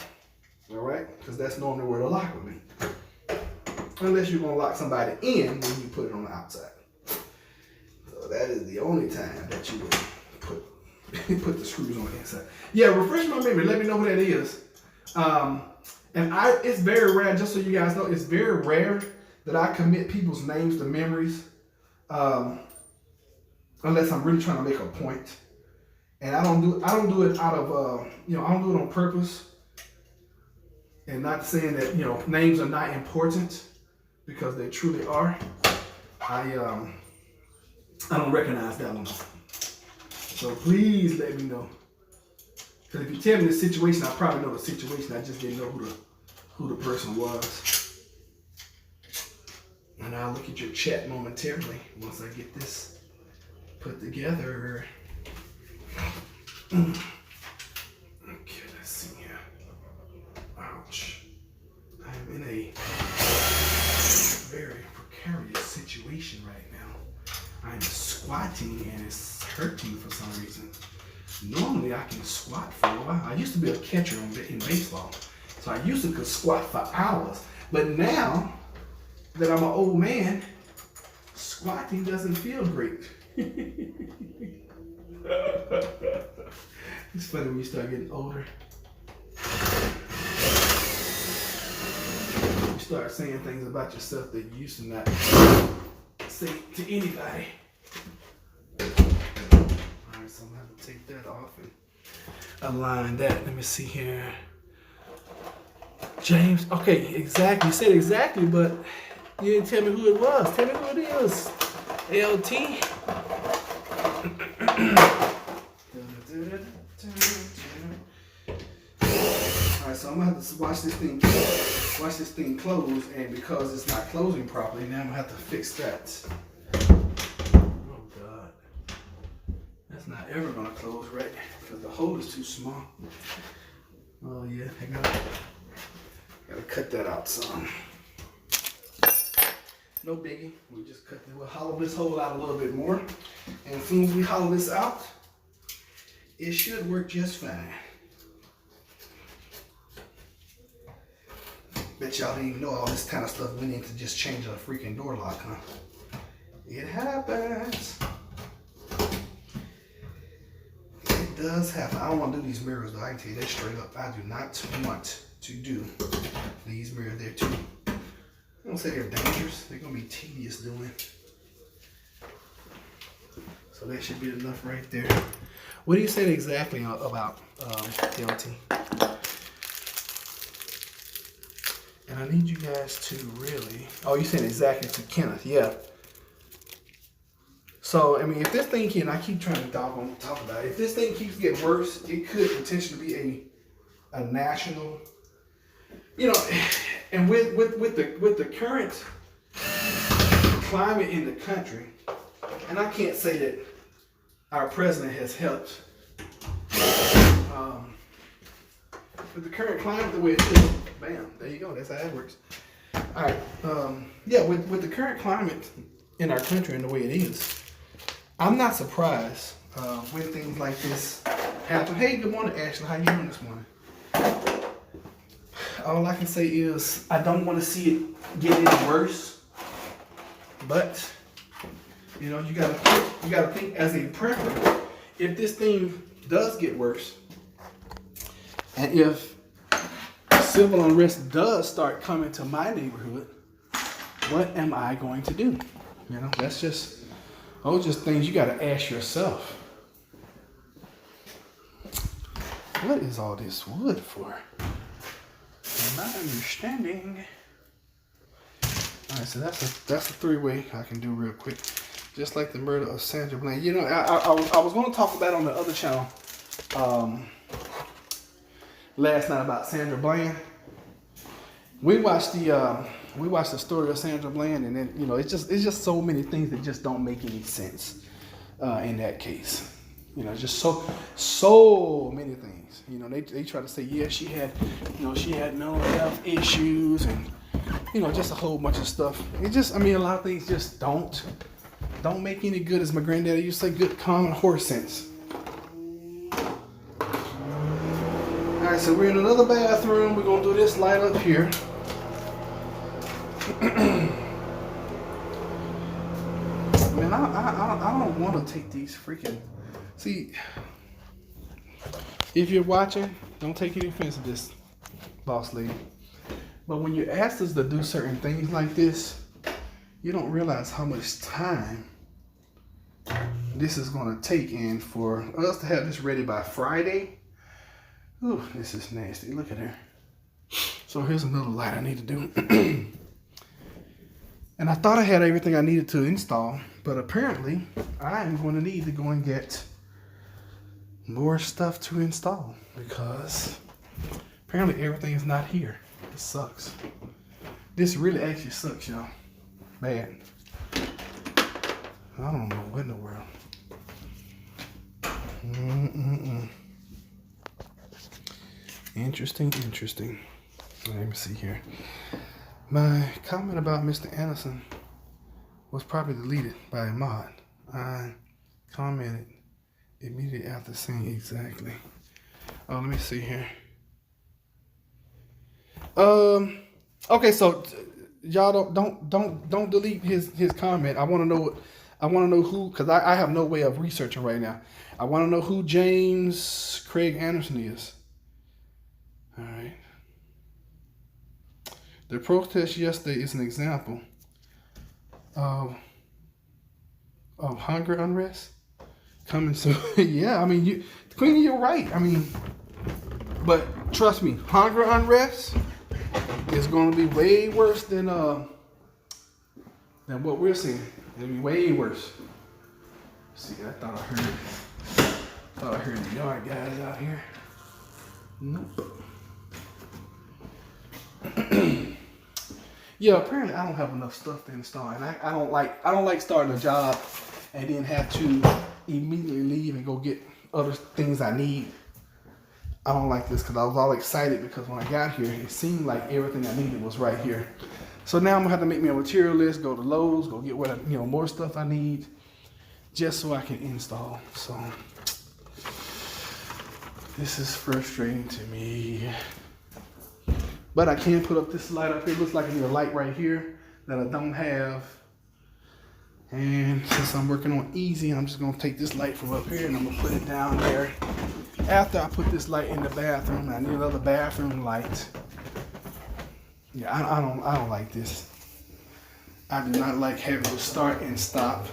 All right? Because that's normally where the lock would be. Unless you're going to lock somebody in when you put it on the outside. So that is the only time that you would put the screws on the inside. Yeah, refresh my memory. Let me know who that is. And it's very rare, just so you guys know, it's very rare that I commit people's names to memories. Unless I'm really trying to make a point. And I don't do it out of, you know, I don't do it on purpose. And not saying that, you know, names are not important, because they truly are. I don't recognize that one. So please let me know. Because if you tell me the situation, I probably know the situation. I just didn't know who the person was. And I'll look at your chat momentarily once I get this put together. Okay, let's see here. Ouch. I'm in a very precarious situation right now. I'm squatting and it's hurting for some reason. Normally I can squat for a while. I used to be a catcher in baseball. So I used to could squat for hours. But now that I'm an old man, squatting doesn't feel great. It's funny when you start getting older. You start saying things about yourself that you used to not say to anybody. Alright, so I'm gonna have to take that off and align that. Let me see here. James, okay, exactly. You said exactly, but you didn't tell me who it was. Tell me who it is. LT. Alright, so I'm gonna have to watch this thing close, and because it's not closing properly, now I'm gonna have to fix that. Oh God. That's not ever gonna close right, because the hole is too small. Oh yeah, I gotta cut that out some. No biggie. We'll hollow this hole out a little bit more. And as soon as we hollow this out, it should work just fine. Bet y'all didn't even know all this kind of stuff went in to just change a freaking door lock, huh? It happens. It does happen. I don't want to do these mirrors though. I can tell you that straight up. I do not want to do these mirrors. They're too, I don't say they're dangerous. They're going to be tedious doing. So that should be enough right there. What do you say exactly about LT? And I need you guys to really, oh, you said exactly to Kenneth, yeah. So, I mean, if this thing can, I keep trying to talk about it. If this thing keeps getting worse, it could potentially be a national, you know, and with the current climate in the country, and I can't say that our president has helped. With the current climate the way it is, bam, there you go. That's how it works. All right, yeah, with the current climate in our country and the way it is, I'm not surprised when things like this happen. Hey, good morning, Ashley. How you doing this morning? All I can say is I don't want to see it get any worse, but you know, you gotta think as a prepper. If this thing does get worse, and if civil unrest does start coming to my neighborhood, what am I going to do? You know, that's just things you gotta ask yourself. What is all this wood for? My understanding. All right, so that's a three-way I can do real quick. Just like the murder of Sandra Bland. You know, I was going to talk about on the other channel last night about Sandra Bland. We watched the story of Sandra Bland, and then, you know, it's just so many things that just don't make any sense in that case. You know, just so many things. You know, they try to say, yeah, she had mental health issues, and you know, just a whole bunch of stuff. It just, I mean, a lot of things just don't make any good, as my granddaddy used to say, good common horse sense. All right, so we're in another bathroom. We're gonna do this light up here. Man, I don't want to take these freaking. See, if you're watching, don't take any offense to this, boss lady. But when you ask us to do certain things like this, you don't realize how much time this is going to take. And for us to have this ready by Friday, ooh, this is nasty. Look at her. So here's another light I need to do. And I thought I had everything I needed to install, but apparently I am going to need to go and get more stuff to install, because apparently everything is not here. It sucks. This really actually sucks, y'all. Bad. I don't know what in the world. Interesting. Let me see here. My comment about Mr. Anderson was probably deleted by a mod. I commented immediately after saying exactly. Oh, let me see here. Okay, so y'all don't delete his comment. I want to know. I want to know who, because I have no way of researching right now. I want to know who James Craig Anderson is. All right. The protest yesterday is an example of hunger unrest coming soon. Yeah, I mean, Queenie, you're right. I mean, but trust me, hunger unrest is going to be way worse than what we're seeing. It'll be way worse. See, I thought I heard the yard guys out here. Nope. Yeah, apparently I don't have enough stuff to install, and I don't like starting a job and then have to immediately leave and go get other things I need. I don't like this because I was all excited because when I got here, it seemed like everything I needed was right here. So now I'm gonna have to make me a material list, go to Lowe's, go get what more stuff I need, just so I can install. So this is frustrating to me. But I can put up this light up here. It looks like I need a light right here that I don't have. And since I'm working on easy, I'm just gonna take this light from up here and I'm gonna put it down there. After I put this light in the bathroom, I need another bathroom light. Yeah, I don't like this. I do not like having to start and stop.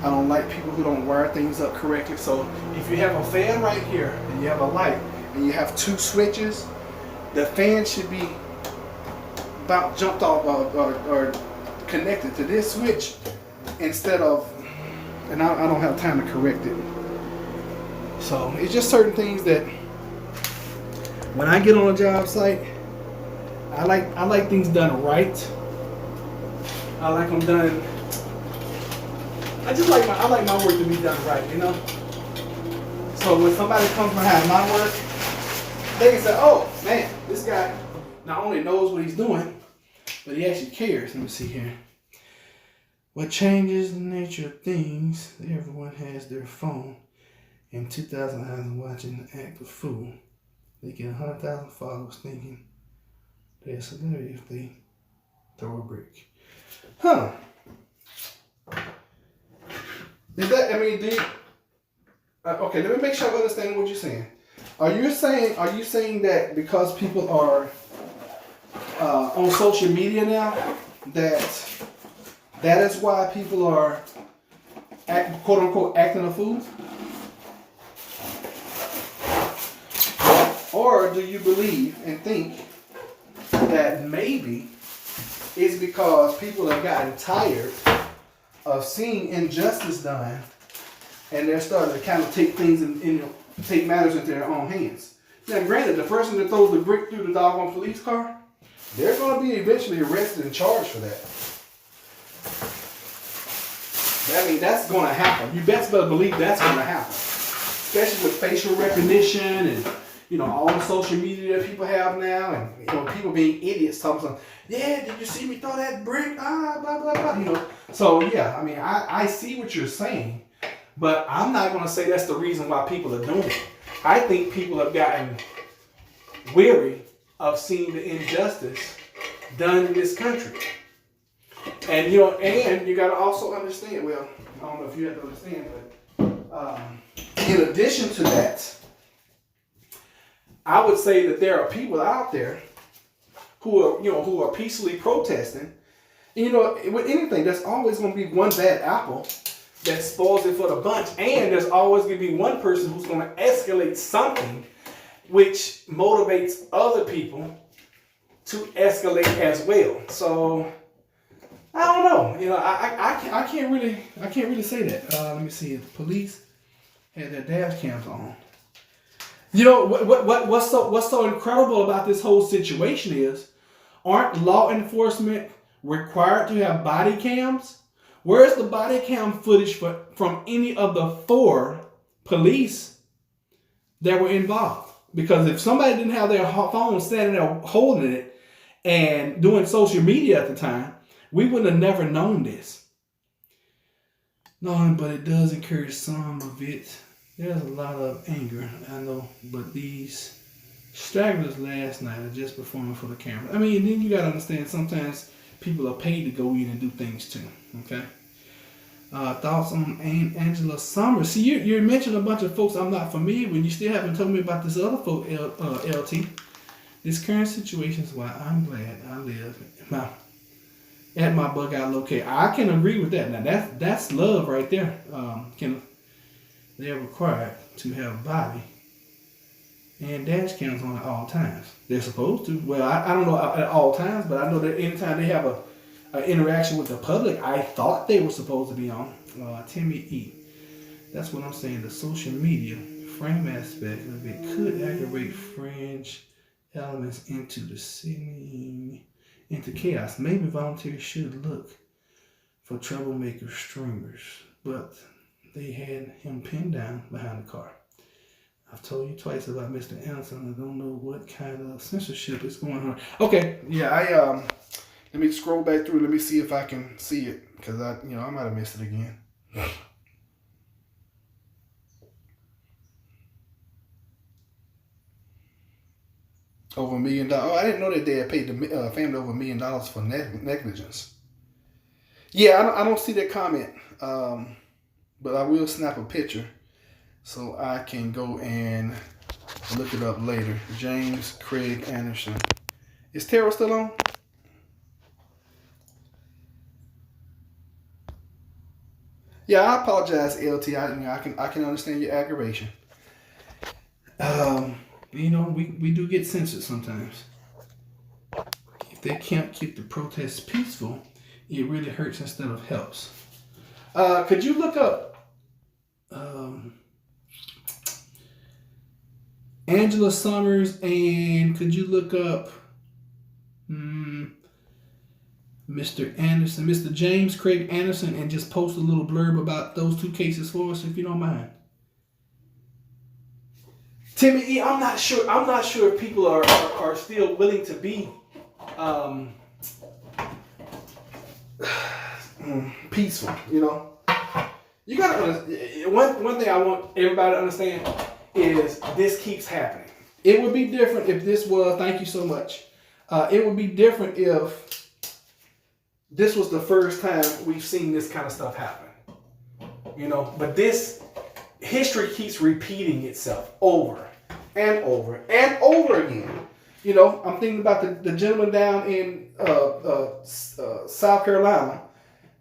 I don't like people who don't wire things up correctly. So if you have a fan right here and you have a light and you have two switches, the fan should be about jumped off or connected to this switch instead of, and I don't have time to correct it. So it's just certain things that when I get on a job site, I like things done right. I like them done. I like my work to be done right, you know. So when somebody comes behind my work, they can say, "Oh man, this guy not only knows what he's doing, but he actually cares." Let me see here. What changes the nature of things? Everyone has their phone. In 2,000 eyes watching the act of fool. They get 100,000 followers thinking they're a celebrity if they throw a brick. Huh. Is that, I mean, okay, let me make sure I understand what you're saying. Are you saying that because people are on social media now, that is why people are, quote unquote, acting a fool? Or do you believe and think that maybe it's because people have gotten tired of seeing injustice done and they're starting to kind of take things take matters into their own hands? Now, granted, the person that throws the brick through the doggone police car, they're going to be eventually arrested and charged for that. I mean, that's going to happen. You best better believe that's going to happen. Especially with facial recognition and all the social media that people have now, and people being idiots talking something. Yeah, did you see me throw that brick? Blah blah blah. So yeah, I mean, I see what you're saying, but I'm not going to say that's the reason why people are doing it. I think people have gotten weary of seeing the injustice done in this country, and you got to also understand. Well, I don't know if you have to understand, but in addition to that, I would say that there are people out there who are peacefully protesting. And, with anything, there's always going to be one bad apple that spoils it for the bunch, and there's always going to be one person who's going to escalate something, which motivates other people to escalate as well. So I don't know. I can't really say that. Let me see. The police had their dash cams on. What's so incredible about this whole situation is, aren't law enforcement required to have body cams? Where's the body cam footage from any of the 4 police that were involved? Because if somebody didn't have their phone standing there holding it and doing social media at the time, we would have never known this. No, but it does encourage some of it. There's a lot of anger, I know, but these stragglers last night are just performing for the camera. I mean, then you got to understand, sometimes people are paid to go in and do things too. Okay. Thoughts on Angela Summers? See, you mentioned a bunch of folks I'm not familiar with. You still haven't told me about this other folk, LT. This current situation is why I'm glad I live at my bug out location. I can agree with that. Now that's love right there. They're required to have a body and dash cams on at all times. They're supposed to. Well, I don't know at all times, but I know that anytime they have an interaction with the public, I thought they were supposed to be on. Timmy E. That's what I'm saying. The social media frame aspect of it could aggravate fringe elements into chaos. Maybe volunteers should look for troublemaker streamers, but they had him pinned down behind the car. I've told you twice about Mr. Anderson. I don't know what kind of censorship is going on. Okay, yeah, let me scroll back through. Let me see if I can see it, because I might have missed it again. Over $1 million. Oh, I didn't know that they had paid the family over $1 million for negligence. Yeah, I don't see that comment, but I will snap a picture so I can go and look it up later. James Craig Anderson. Is Terrell still on? Yeah, I apologize, LT. I can understand your aggravation. We do get censored sometimes. If they can't keep the protests peaceful, it really hurts instead of helps. Could you look up Angela Summers, and could you look up Mr. Anderson, Mr. James Craig Anderson, and just post a little blurb about those two cases for us, if you don't mind? Timmy E, I'm not sure if people are still willing to be peaceful. You gotta one thing I want everybody to understand is this keeps happening. It would be different if this was, thank you so much. It would be different if this was the first time we've seen this kind of stuff happen. But this history keeps repeating itself over and over and over again. I'm thinking about the gentleman down in South Carolina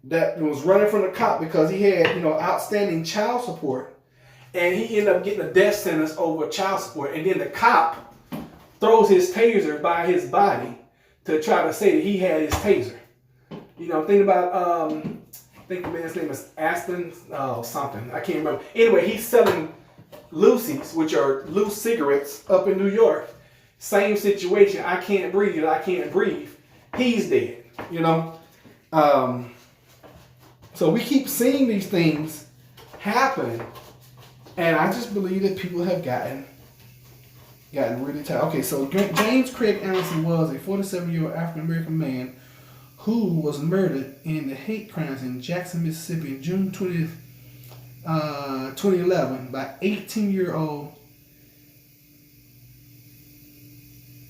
that was running from the cop because he had, outstanding child support, and he ended up getting a death sentence over child support, and then the cop throws his taser by his body to try to say that he had his taser. I'm thinking about, I think the man's name is Aston something. I can't remember. Anyway, he's selling Lucy's, which are loose cigarettes, up in New York. Same situation. I can't breathe. I can't breathe. He's dead. So we keep seeing these things happen, and I just believe that people have gotten really tired. Okay, so James Craig Anderson was a 47-year-old African-American man who was murdered in the hate crimes in Jackson, Mississippi in June 20th, 2011 by 18-year-old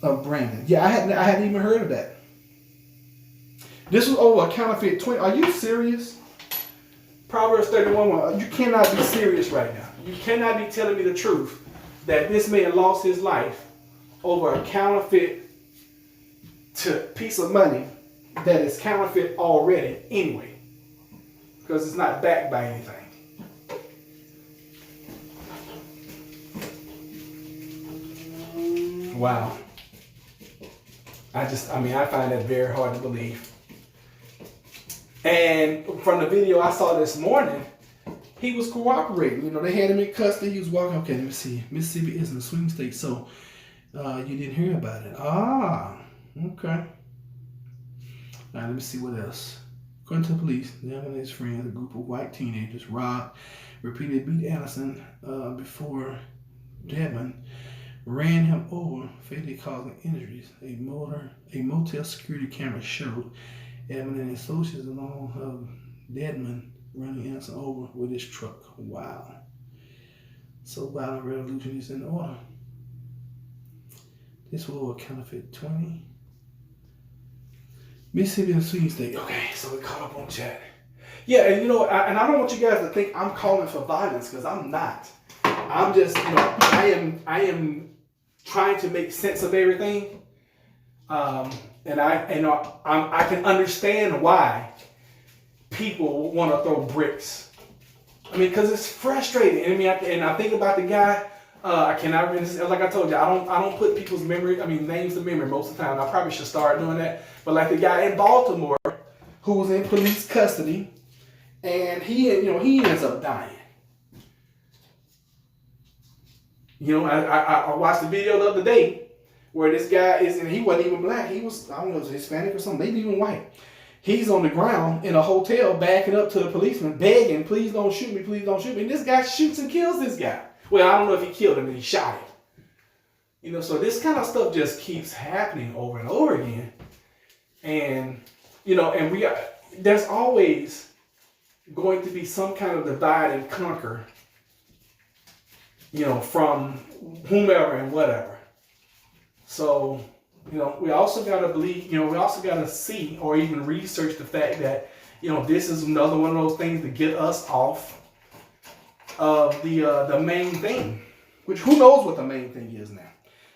of Brandon. Yeah, I hadn't even heard of that. This was over a counterfeit 20. Are you serious? Proverbs 31:1. You cannot be serious right now. You cannot be telling me the truth that this man lost his life over a counterfeit piece of money that is counterfeit already anyway, because it's not backed by anything. Wow. I find that very hard to believe. And from the video I saw this morning, he was cooperating. They had him in custody. He was walking. Okay, let me see. Mississippi isn't a swing state, so you didn't hear about it. Okay. All right, let me see what else. According to the police, Devin and his friends, a group of white teenagers, robbed, repeatedly beat Anderson before Devin ran him over, fatally causing injuries. A motel security camera showed Edmund and his associates along of Deadman running Anderson over with his truck. Wow. So violent revolution is in order. This will counterfeit 20. Mississippi and Sweden State. Okay, so we caught up on chat. Yeah, and and I don't want you guys to think I'm calling for violence, because I'm not. I'm just, I am trying to make sense of everything, and I can understand why people want to throw bricks. I mean, because it's frustrating. And I think about the guy. I cannot remember. Like I told you, I don't put people's names to memory most of the time. I probably should start doing that. But like the guy in Baltimore who was in police custody, and he ends up dying. I watched the video the other day where this guy is, and he wasn't even black. He was, I don't know, was Hispanic or something, maybe even white. He's on the ground in a hotel backing up to the policeman, begging, please don't shoot me, please don't shoot me. And this guy shoots and kills this guy. Well, I don't know if he killed him, but he shot him. So this kind of stuff just keeps happening over and over again. And, there's always going to be some kind of divide and conquer, from whomever and whatever. So, we also got to believe, we also got to see or even research the fact that, this is another one of those things to get us off of the main thing, which who knows what the main thing is now.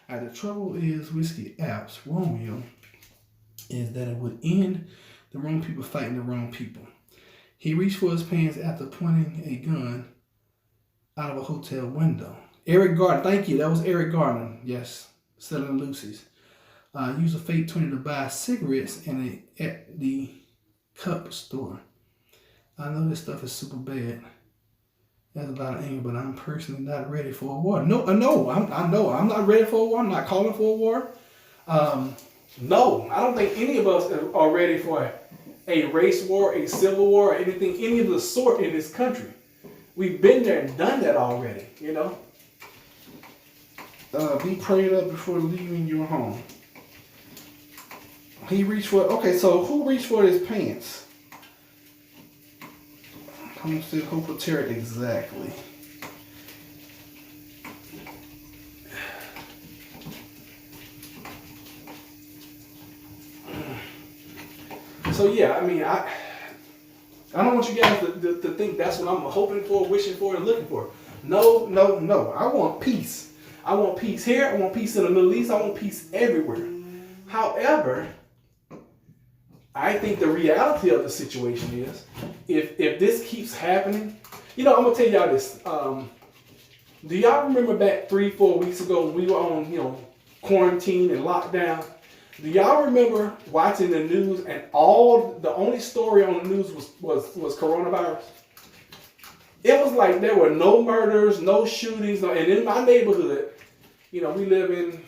The trouble is Whiskey Apps Romeo is that it would end the wrong people fighting the wrong people. He reached for his pants after pointing a gun out of a hotel window. Eric Gardner, thank you. That was Eric Gardner. Yes, selling Lucy's. Used a fake 20 to buy cigarettes at the cup store. I know this stuff is super bad. That's a lot of anger, but I'm personally not ready for a war. No, I know I'm not ready for a war. I'm not calling for a war. No, I don't think any of us are ready for a race war, a civil war, or any of the sort in this country. We've been there and done that already, Be prayed up before leaving your home. He reached for, okay, so who reached for his pants? I'm going to say who prepared exactly. So yeah, I don't want you guys to think that's what I'm hoping for, wishing for, and looking for. No. I want peace. I want peace here. I want peace in the Middle East. I want peace everywhere. However, I think the reality of the situation is, if this keeps happening, I'm gonna tell y'all this. Do y'all remember back 3-4 weeks ago when we were on, quarantine and lockdown? Do y'all remember watching the news and the only story on the news was coronavirus? It was like there were no murders, no shootings, and in my neighborhood, we live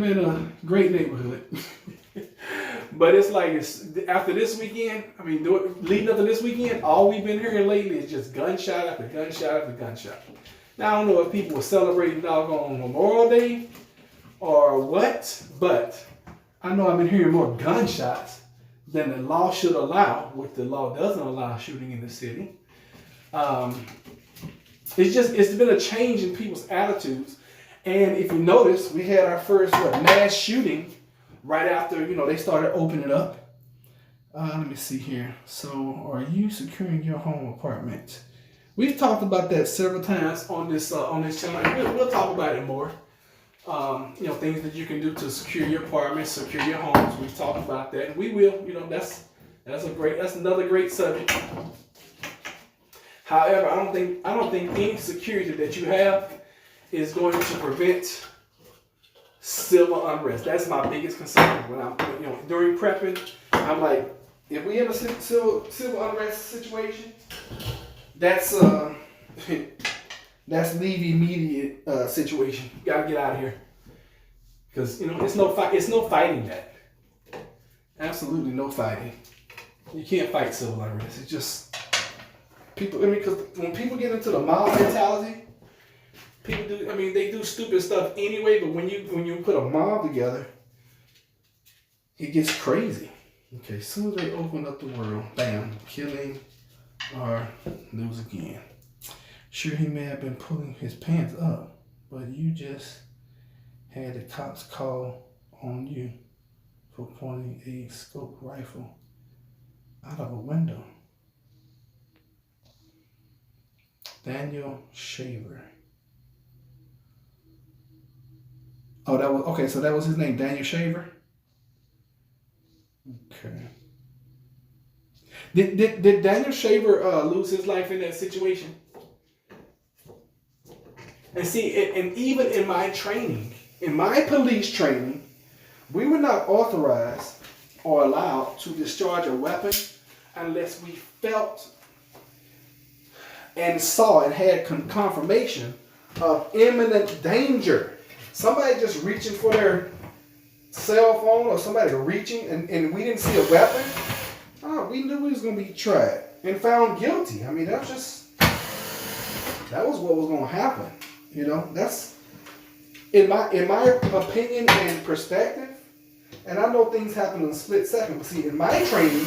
in a great neighborhood. But it's like after this weekend, leading up to this weekend, all we've been hearing lately is just gunshot after gunshot after gunshot. Now, I don't know if people were celebrating doggone Memorial Day or what, but I know I've been hearing more gunshots than the law should allow, which the law doesn't allow shooting in the city. It's been a change in people's attitudes. And if you notice, we had our first mass shooting right after, they started opening up. Let me see here. So, are you securing your home apartment? We've talked about that several times on this channel. We'll talk about it more. Things that you can do to secure your apartment, secure your homes. We've talked about that, and we will. That's another great subject. However, I don't think any security that you have is going to prevent civil unrest. That's my biggest concern. When I'm, during prepping, I'm like, if we have a civil unrest situation, that's leave immediate situation. Gotta get out of here, because it's no fighting that. Absolutely no fighting. You can't fight civil unrest. It's just people. Because when people get into the mob mentality, people do. They do stupid stuff anyway. But when you put a mob together, it gets crazy. Okay, as soon as they open up the world, bam, killing or news again. Sure, he may have been pulling his pants up, but you just had the cops call on you for pointing a scope rifle out of a window. Daniel Shaver. Oh, that was okay. So that was his name, Daniel Shaver. Okay. Did Daniel Shaver lose his life in that situation? And see, and even in my training, in my police training, we were not authorized or allowed to discharge a weapon unless we felt and saw and had confirmation of imminent danger. Somebody just reaching for their cell phone or somebody reaching and we didn't see a weapon. Oh, we knew we was going to be tried and found guilty. I mean, that was what was going to happen. You know, that's in my opinion and perspective. And I know things happen in a split second. But see, in my training,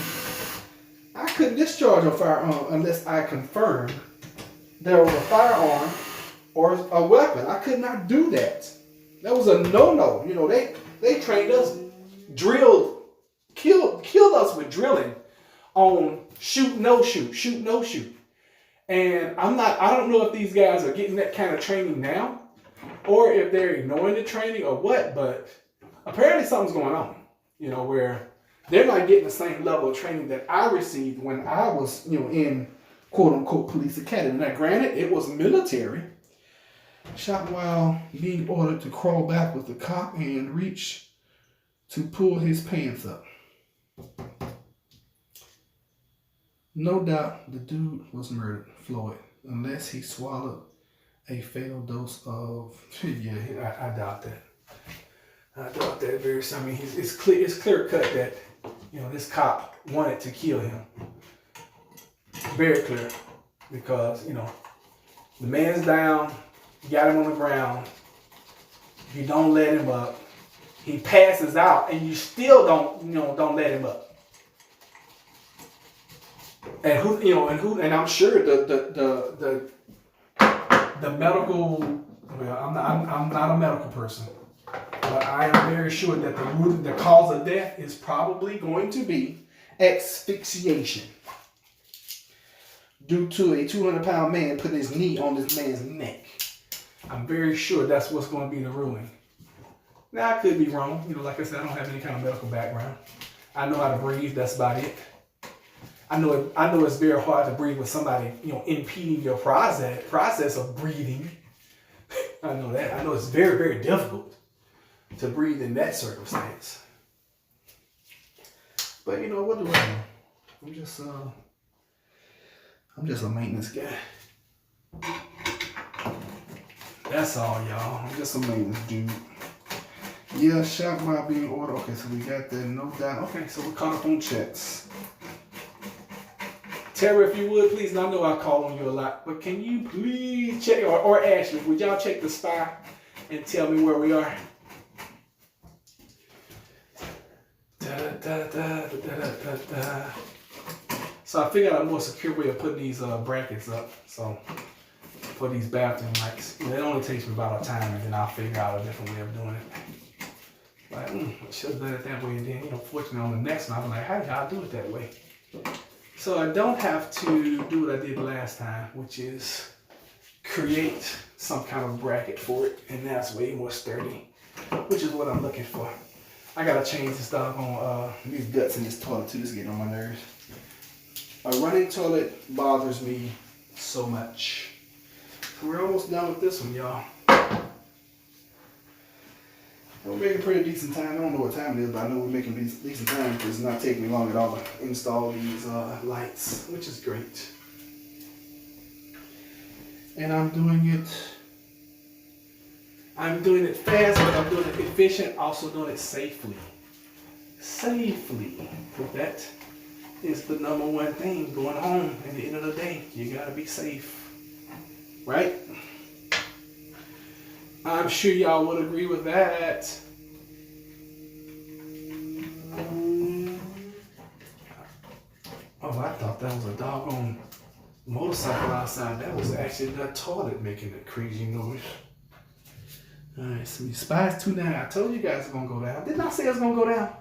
I couldn't discharge a firearm unless I confirmed there was a firearm or a weapon. I could not do that. That was a no-no. You know, they trained us, killed us with drilling on shoot, no shoot. And I don't know if these guys are getting that kind of training now or if they're ignoring the training or what, but apparently something's going on, you know, where they're not getting the same level of training that I received when I was, you know, in quote unquote police academy. Now, granted, it was military. Shot while being ordered to crawl back with the cop and reach to pull his pants up. No doubt the dude was murdered, Floyd, unless he swallowed a fatal dose of. Yeah, I doubt that. I doubt that very. I mean, it's clear cut that, you know, this cop wanted to kill him. Very clear, because, you know, the man's down. You got him on the ground. You don't let him up. He passes out, and you still don't let him up. And and I'm sure the medical. Well, I'm not a medical person, but I am very sure that the cause of death is probably going to be asphyxiation due to a 200-pound man putting his knee on this man's neck. I'm very sure that's what's going to be the ruling. Now, I could be wrong. You know, like I said, I don't have any kind of medical background. I know how to breathe. That's about it. I know it's very hard to breathe with somebody, you know, impeding your process of breathing. I know that. I know it's very, very difficult to breathe in that circumstance. But, you know, what do I know? I'm just a maintenance guy. That's all, y'all. I'm just a maintenance dude. Yeah, shot while being ordered. Okay, so we got that, no doubt. Okay, so we're caught up on checks. Tara, if you would, please, and I know I call on you a lot, but can you please check, or Ashley, would y'all check the spy and tell me where we are? So I figured out a more secure way of putting these brackets up. So for these bathroom lights, you know, it only takes me about a time, and then I'll figure out a different way of doing it. Like, I should have done it that way, and then, you know, fortunately on the next one, I'm like, how did y'all do it that way? So I don't have to do what I did last time, which is create some kind of bracket for it, and that's way more sturdy, which is what I'm looking for. I gotta change this doggone these guts in this toilet too. This is getting on my nerves. A running toilet bothers me so much. We're almost done with this one, y'all. We're making pretty decent time. I don't know what time it is, but I know we're making decent time because it's not taking me long at all to install these lights, which is great. And I'm doing it fast, but I'm doing it efficient, also doing it safely. But that is the number one thing going on at the end of the day. You gotta be safe, right? I'm sure y'all would agree with that. Oh, I thought that was a doggone motorcycle outside. That was actually the toilet making a crazy noise. Alright, so Spies 2 down. I told you guys it's gonna go down. Didn't I say it's gonna go down?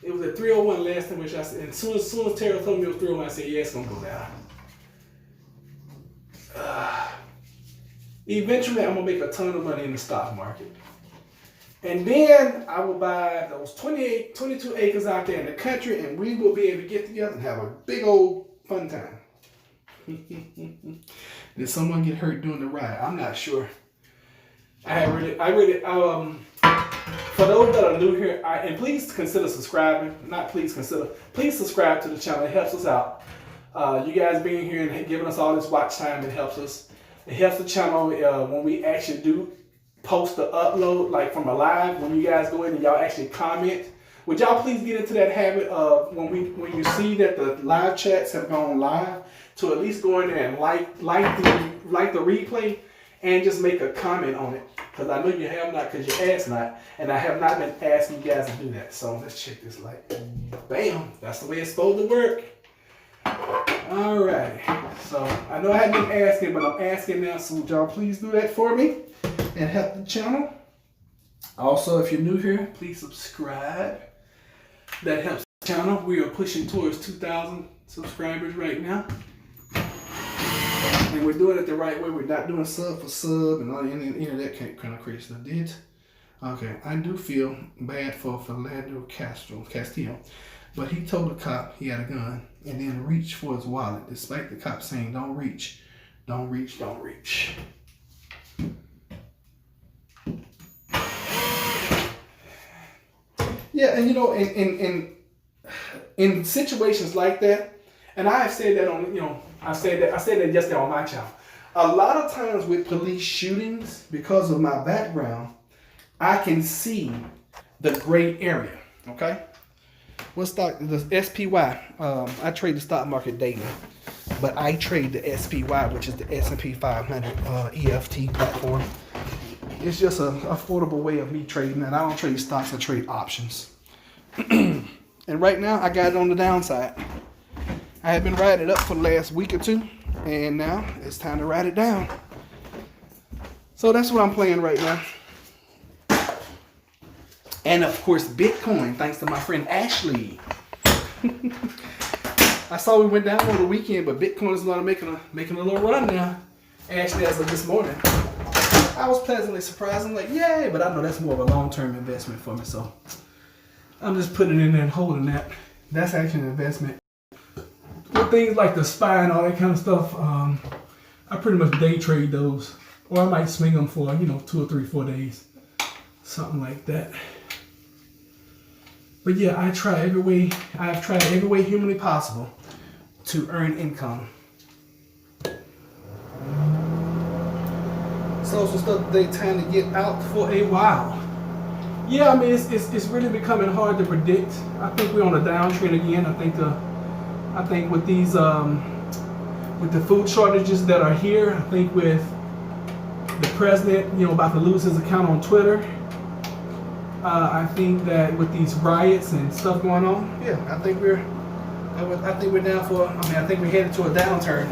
It was at 301 last time, which I said, and as soon as Tara told me it was 301, I said, yeah, it's going to go down. Eventually, I'm going to make a ton of money in the stock market. And then I will buy those 22 acres out there in the country, and we will be able to get together and have a big old fun time. Did someone get hurt during the ride? I'm not sure. For those that are new here, and please consider subscribing. Please subscribe to the channel. It helps us out. You guys being here and giving us all this watch time, it helps us. It helps the channel when we actually do post the upload, like from a live, when you guys go in and y'all actually comment. Would y'all please get into that habit of when you see that the live chats have gone live, to at least go in there and like the replay and just make a comment on it, because I know you have not, because you asked not, and I have not been asking you guys to do that. So let's check this light. Bam, that's the way it's supposed to work. All right, so I know I haven't been asking, but I'm asking now, so would y'all please do that for me and help the channel. Also, if you're new here, please subscribe. That helps the channel. We are pushing towards 2,000 subscribers right now. And we're doing it the right way. We're not doing sub for sub and all any of that kind of crazy stuff. Okay, I do feel bad for Philando Castillo, but he told the cop he had a gun and then reached for his wallet, despite the cop saying, "Don't reach, don't reach, don't reach." Yeah, and you know, in situations like that, and I have said that on, I said that yesterday on my channel. A lot of times with police shootings, because of my background, I can see the gray area. Okay, what stock? The SPY. I trade the stock market daily, but I trade the SPY, which is the S&P 500 EFT platform. It's just an affordable way of me trading, and I don't trade stocks, I trade options. And right now, I got it on the downside. I have been riding it up for the last week or two, and now it's time to ride it down. So that's what I'm playing right now. And of course, Bitcoin, thanks to my friend Ashley. I saw we went down over the weekend, but Bitcoin is making a little run now. Ashley, as of this morning. I was pleasantly surprised. I'm like, yay, but I know that's more of a long-term investment for me, so I'm just putting it in there and holding that. That's actually an investment. With things like the SPY and all that kind of stuff, I pretty much day trade those, or I might swing them for 2 or 3, 4 days, something like that. But yeah, I've tried every way humanly possible to earn income. Social stuff today, time to get out for a while. Yeah, I mean it's really becoming hard to predict. I think we're on a downtrend again. I think with these with the food shortages that are here, I think with the president about to lose his account on Twitter, I think that with these riots and stuff going on, yeah, I think we're down for. I think we're headed to a downturn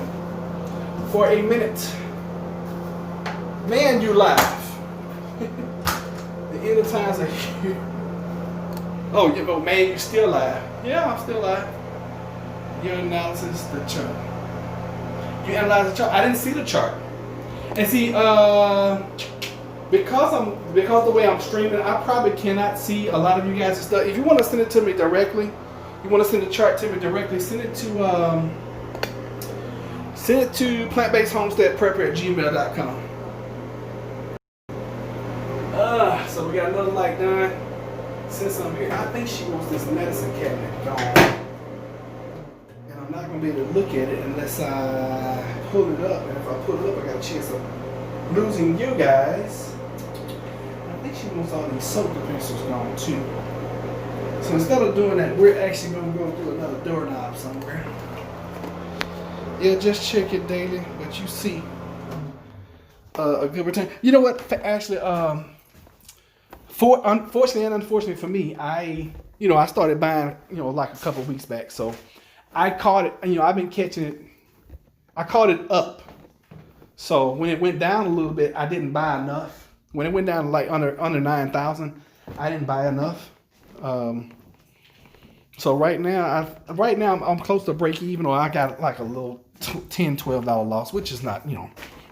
for a minute. Man, you live. The end of times are here. Oh, man, you still live. Yeah, I'm still live. Your analysis, the chart. You analyze the chart. I didn't see the chart. And see, because the way I'm streaming, I probably cannot see a lot of you guys' stuff. If you want to send it to me directly, you want to send the chart to me directly, send it to plantbasedhomesteadprepper@gmail.com. So we got another light done. Since I'm here, I think she wants this medicine cabinet gone. And I'm not going to be able to look at it unless I pull it up. And if I pull it up, I got a chance of losing you guys. I think she wants all these soap pencils gone too. So instead of doing that, we're actually going to go do another doorknob somewhere. Yeah, just check it daily, but you see a good return. You know what? Actually, unfortunately and unfortunately for me, I started buying, like a couple weeks back. So I caught it, I've been catching it. I caught it up. So when it went down a little bit, I didn't buy enough. When it went down like under 9,000, I didn't buy enough. So right now, I'm close to break even, or I got like a little $10, $12 loss, which is not,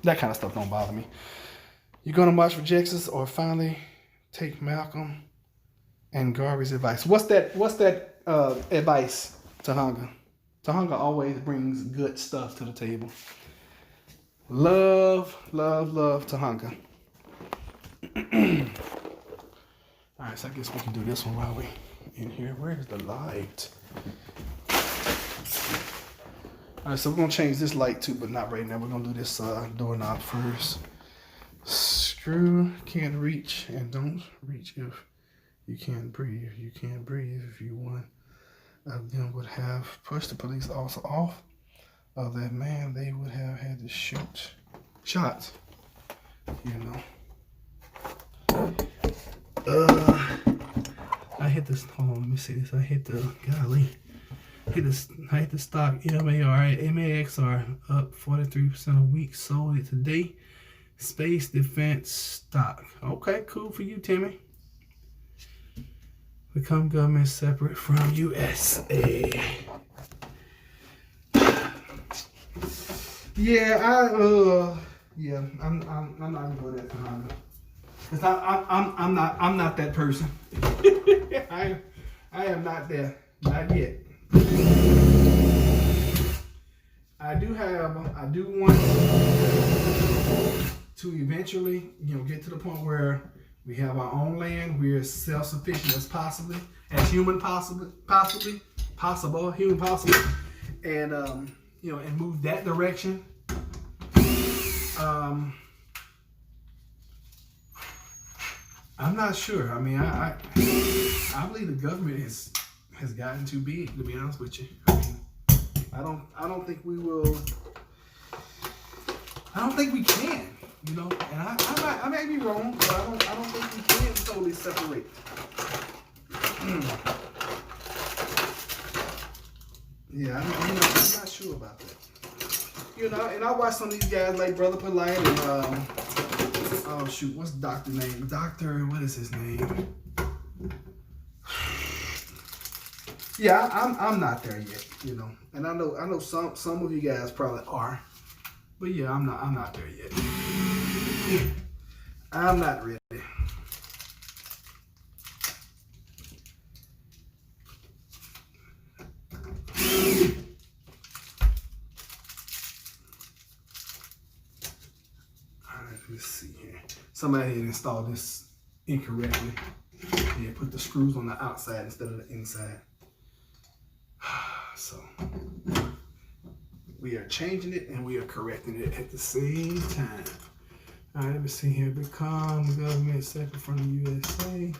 that kind of stuff don't bother me. You're gonna march for Texas or finally take Malcolm and Garvey's advice. What's that advice, Tahanga? Tahanga always brings good stuff to the table. Love, love, love Tahanga. All right, so I guess we can do this one while we in here. Where's the light? All right, so we're gonna change this light too, but not right now. We're gonna do this doorknob first. Screw can't reach, and don't reach if you can't breathe. You can't breathe if you one of them would have pushed the police officer off of that man. They would have had to shoot shots. I hit this. Hold on, let me see this. I hit the I hit the stock MAXR up 43% a week. Sold it today. Space defense stock. Okay, cool for you, Timmy. Become government separate from USA. I'm not gonna go that far. Cause I'm not that person. I am not there. Not yet. I do want to eventually, get to the point where we have our own land. We're self-sufficient as human possible, and and move that direction. I'm not sure. I mean, I believe the government has gotten too big, to be honest with you. I don't think we will. I don't think we can. And I may be wrong, but I don't think we can totally separate. Yeah, I'm not sure about that. And I watch some of these guys like Brother Polite and oh shoot, what's the doctor name? What is his name? Yeah, I'm not there yet, and I know some of you guys probably are, but yeah, I'm not there yet. I'm not ready. Let's see here. Somebody had installed this incorrectly. Yeah, put the screws on the outside instead of the inside. So we are changing it and we are correcting it at the same time. All right, let me see here. Become government separate from the USA.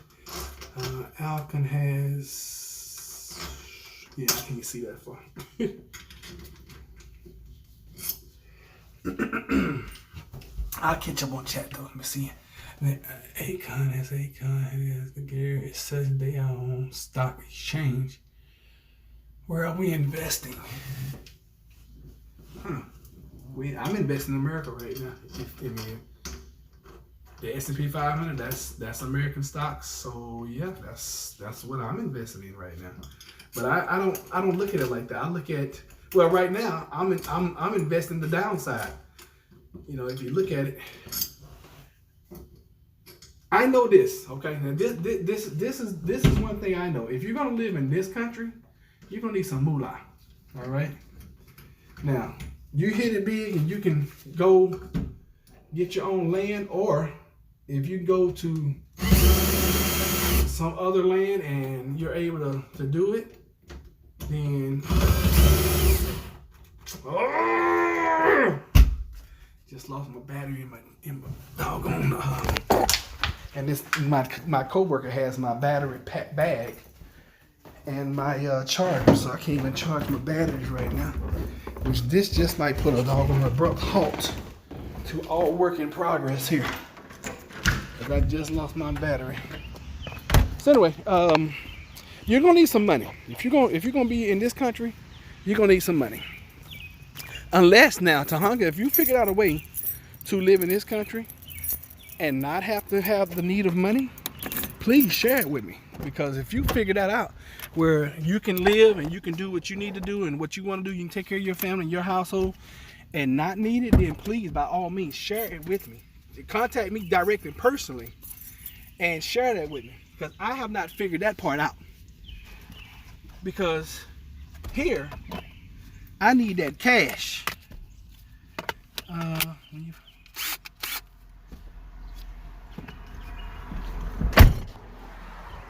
Alcon has. Yeah, I can't see that far. I'll catch up on chat though. Let me see. Akon has the gear. It says they are on stock exchange. Where are we investing? I'm investing in America right now. The S&P 500, that's American stocks. So yeah, that's what I'm investing in right now. But I don't look at it like that. I look at right now I'm investing the downside. If you look at it, I know this. Okay, now this is one thing I know. If you're gonna live in this country, you're gonna need some moolah. All right. Now you hit it big, and you can go get your own land, or if you go to some other land and you're able to do it, then. Just lost my battery in my doggone and this my coworker has my battery pack bag and my charger, so I can't even charge my batteries right now. Which this just might put a doggone abrupt halt to all work in progress here, because I just lost my battery. So anyway, you're gonna need some money if you're gonna be in this country. You're gonna need some money. Unless now, Tahanga, if you figured out a way to live in this country and not have to have the need of money, please share it with me. Because if you figure that out, where you can live and you can do what you need to do and what you want to do, you can take care of your family and your household and not need it, then please, by all means, share it with me. Contact me directly, personally, and share that with me. Because I have not figured that part out. Because here, I need that cash.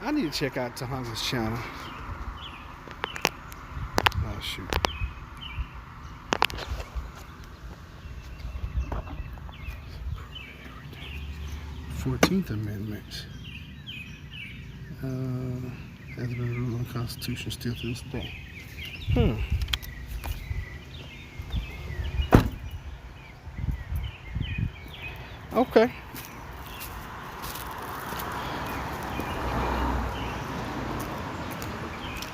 I need to check out Tahanga's channel. Oh shoot. "14th Amendment has been ruled on the Constitution still to this day." Okay.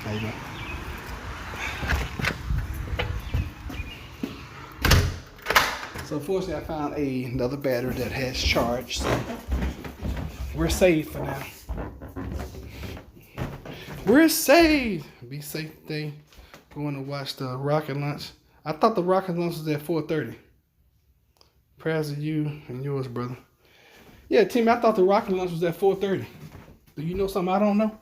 How you doing? So fortunately, I found another battery that has charged. So we're safe for now. We're safe. Be safe today. Going to watch the rocket launch. I thought the rocket launch was at 4:30. Prayers to you and yours, brother. Yeah, Timmy, I thought the rocket launch was at 4:30. Do you know something I don't know?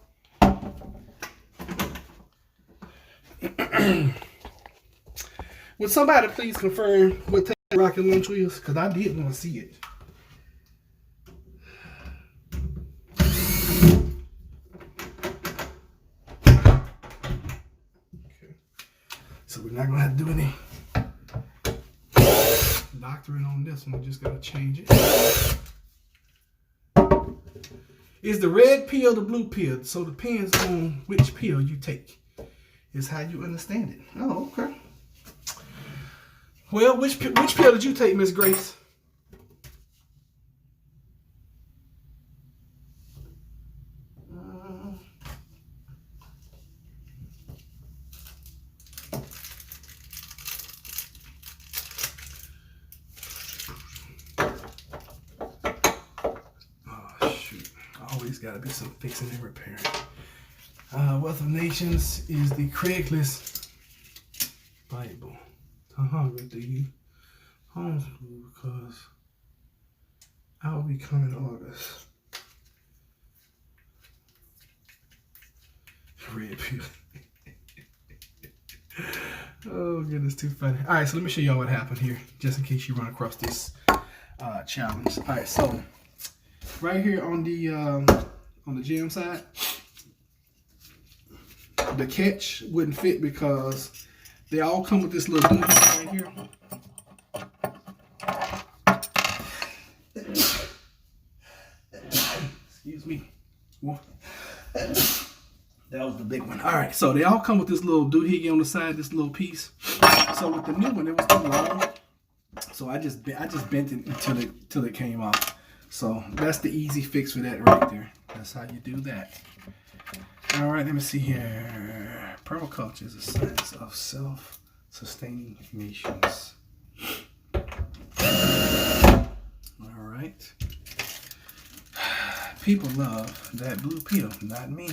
Would somebody please confirm what time the rocket launch was? Because I did want to see it. Okay. So we're not going to have to do any doctoring on this one. We just got to change it. Is the red pill the blue pill? So it depends on which pill you take. Is how you understand it. Oh, okay. Well, which pill did you take, Miss Grace? Oh, shoot. Always got to be some fixing and repairing. Wealth of Nations is the Craigslist Bible. Do you homeschool? Because I will be coming August. Red pill. Oh goodness, too funny. All right, so let me show y'all what happened here, just in case you run across this challenge. All right, so right here on the gym side, the catch wouldn't fit because they all come with this little dude right here. Excuse me. That was the big one. All right, so they all come with this little doohickey on the side, this little piece. So with the new one, it was too long. So I just bent it until it came off. So that's the easy fix for that right there. That's how you do that. All right, let me see here. Permaculture is a science of self-sustaining nations. All right. People love that blue pill, not me.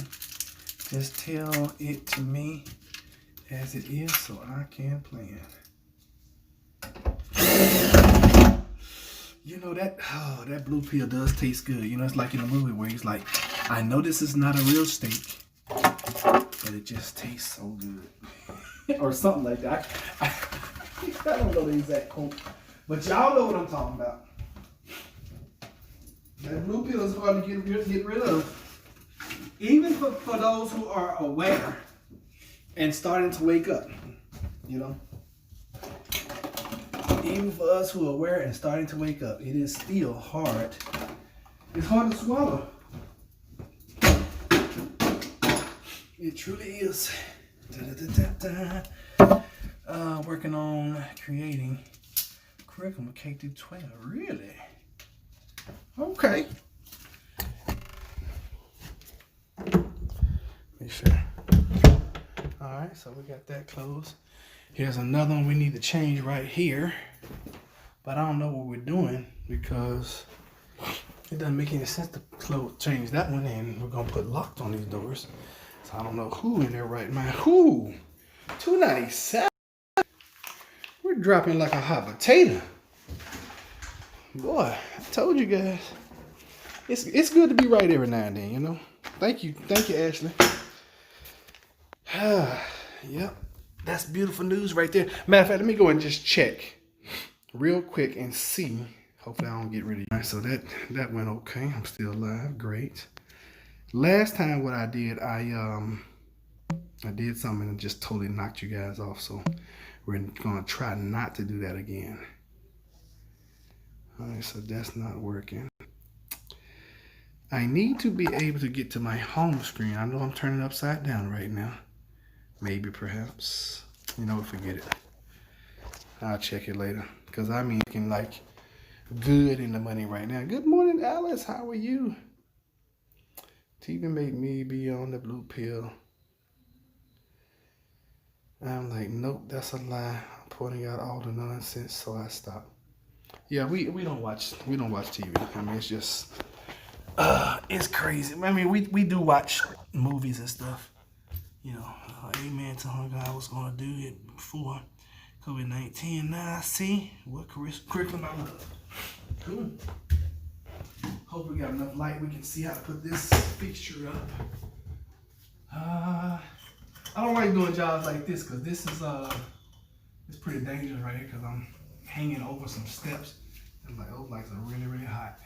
Just tell it to me as it is so I can plan. You know that blue pill does taste good. You know, it's like in a movie where he's like, I know this is not a real steak, but it just tastes so good. Or something like that. I don't know the exact quote, but y'all know what I'm talking about. That blue pill is hard to get rid of. Even for those who are aware and starting to wake up, you know. Even for us who are aware and starting to wake up, it is still hard. It's hard to swallow. It truly is. Working on creating curriculum K through 12. Really? Okay. Make sure. All right, so we got that closed. Here's another one we need to change right here, but I don't know what we're doing because It doesn't make any sense to change that one, and we're gonna put locks on these doors. So I don't know who in there right now. Who? 297. We're dropping like a hot potato. Boy, I told you guys. It's good to be right every now and then, you know. Thank you, Ashley. Yep, that's beautiful news right there. Matter of fact, let me go and just check real quick and see. Hopefully I don't get rid of you. All right, so that went okay. I'm still alive. Great. Last time what I did, I did something and just totally knocked you guys off. So we're gonna try not to do that again. All right, so that's not working. I need to be able to get to my home screen. I know I'm turning upside down right now. Maybe, perhaps. You know, forget it. I'll check it later. Because I'm making like good in the money right now. Good morning, Alice. How are you? TV made me be on the blue pill. I'm like, nope, that's a lie. I'm pointing out all the nonsense, so I stopped. Yeah, we don't watch TV. I mean, it's just it's crazy. I mean, we do watch movies and stuff. You know, amen to how God was gonna do it before COVID-19. Now I see what curriculum I love. Cool. Hope we got enough light. We can see how to put this fixture up. I don't like doing jobs like this because this is it's pretty dangerous right here because I'm hanging over some steps and like those lights are really, really hot.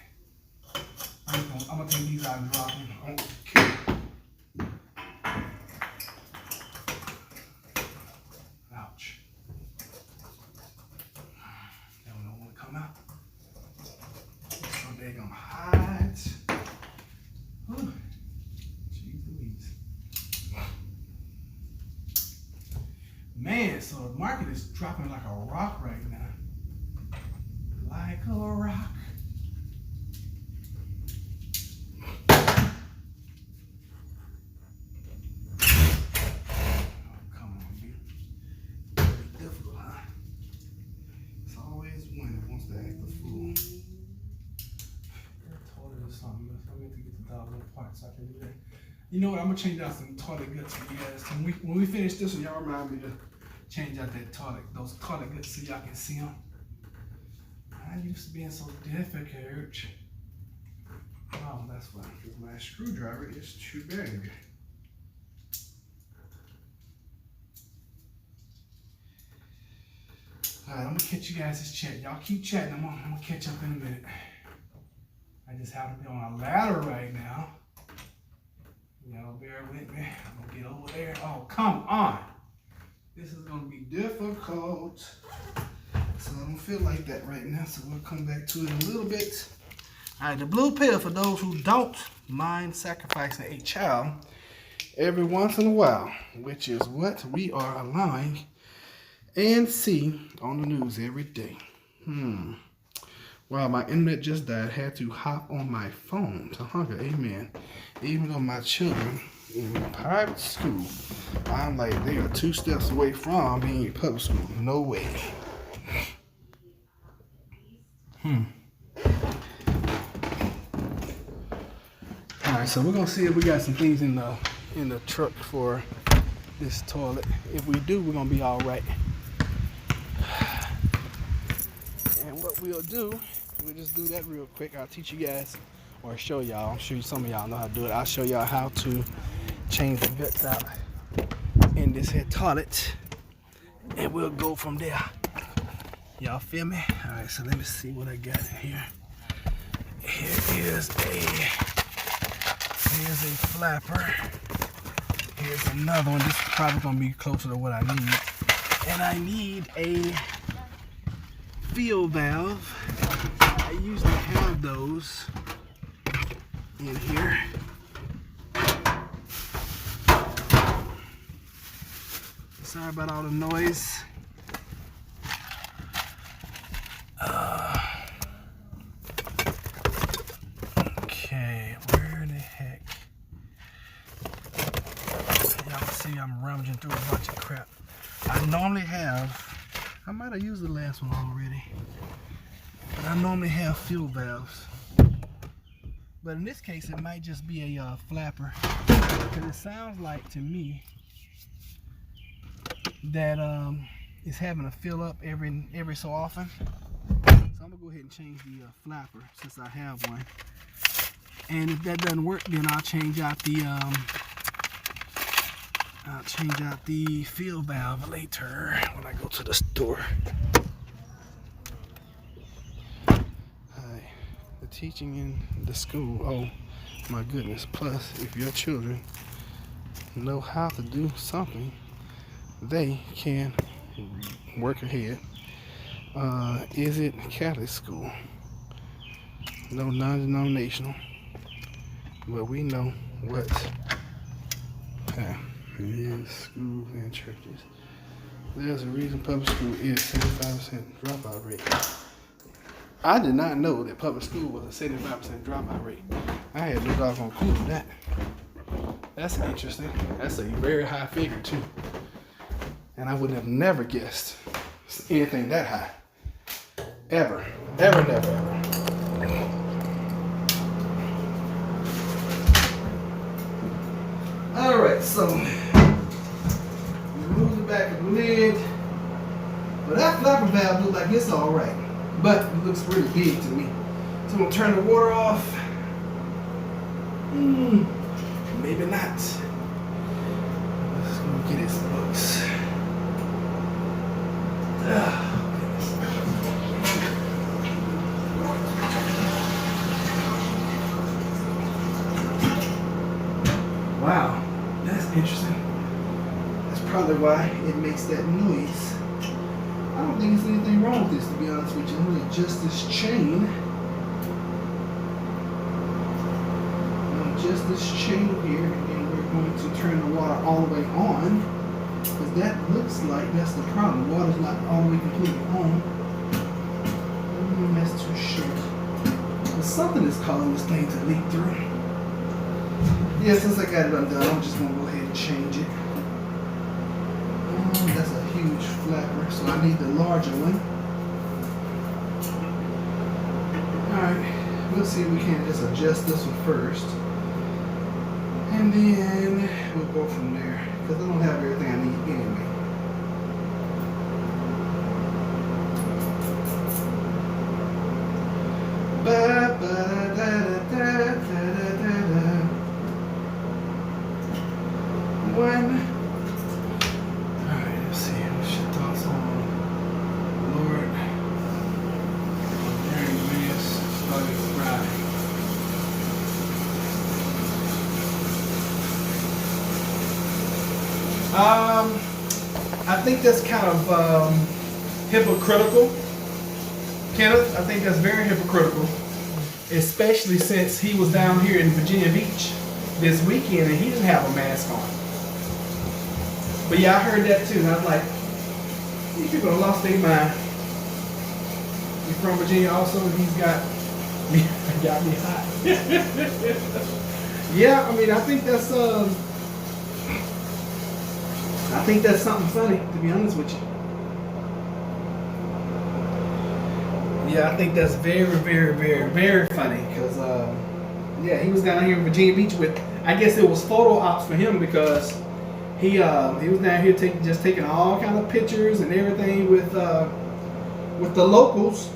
I'm gonna take these out and drop them. Okay. Ouch. They don't want to come out. So they're gonna hide. Ooh. Jeez Louise. Man, so the market is dropping like a rock right now. Like a rock. So I can do that. You know what? I'm gonna change out some toilet guts for you guys. When we finish this one, y'all remind me to change out those toilet guts so y'all can see them. I used to being so difficult. Oh, that's why. Because my screwdriver is too big. Alright, I'm gonna catch you guys this chat. Y'all keep chatting. I'm gonna catch up in a minute. I just happen to be on a ladder right now. Y'all bear with me. I'm gonna get over there. Oh, come on. This is gonna be difficult. So I don't feel like that right now. So we'll come back to it in a little bit. All right, the blue pill for those who don't mind sacrificing a child every once in a while, which is what we are allowing and see on the news every day. Wow, my internet just died. Had to hop on my phone to hunger. Amen. Even though my children in private school, I'm like, they are 2 steps away from being in public school. No way. Alright, so we're gonna see if we got some things in the truck for this toilet. If we do, we're gonna be alright. And what we'll do, we'll just do that real quick. I'll teach you guys, or show y'all. I'm sure some of y'all know how to do it. I'll show y'all how to change the guts out in this here toilet, and we'll go from there. Y'all feel me? All right, so let me see what I got in here. Here's a flapper. Here's another one. This is probably gonna be closer to what I need. And I need a field valve. I usually have those in here. Sorry about all the noise. Okay, where the heck? Y'all can see I'm rummaging through a bunch of crap. I normally have, I might have used the last one already, but I normally have fuel valves But in this case, it might just be a flapper. Because it sounds like to me that it's having to fill up every so often. So I'm gonna go ahead and change the flapper since I have one. And if that doesn't work, then I'll change out the fill valve later when I go to the store. The teaching in the school. Oh my goodness. Plus, if your children know how to do something, they can work ahead. Is it Catholic school? No, non-denominational. But we know what is schools and churches. There's a reason public school is 75% dropout rate. I did not know that public school was a 75% dropout rate. I had no doggone clue of that. That's interesting. That's a very high figure too. And I would have never guessed anything that high. Ever. Ever, never, ever. Alright, so remove the back of the lid. Well, that flapper valve looks like it's alright. But it looks really big to me. So I'm gonna turn the water off. Maybe not. Let's go get his books. Wow, that's interesting. That's probably why it makes that noise. I don't think there's anything wrong with this, to be honest with you. I'm going to adjust this chain. Adjust this chain here, and we're going to turn the water all the way on. Because that looks like that's the problem. The water's not all the way completely on. That's too short. But something is causing this thing to leak through. Yeah, since I got it undone, I'm just going to go ahead and change it. That's a huge flapper, so I need the larger one. Alright, we'll see if we can just adjust this one first. And then we'll go from there. Because I don't have everything I need anyway. One. Alright, let's see. What's your thoughts on Lord? Aaron Williams started crying. I think that's kind of hypocritical, Kenneth. I think that's very hypocritical, especially since he was down here in Virginia Beach this weekend and he didn't have a mask on. But yeah, I heard that too, and I was like, these people have lost their mind. He's from Virginia also, and he's got me hot. Yeah, I mean, I think that's something funny, to be honest with you. Yeah, I think that's very, very, very, very funny, because yeah, he was down here in Virginia Beach with, I guess it was photo ops for him, because he was down here taking all kind of pictures and everything with the locals.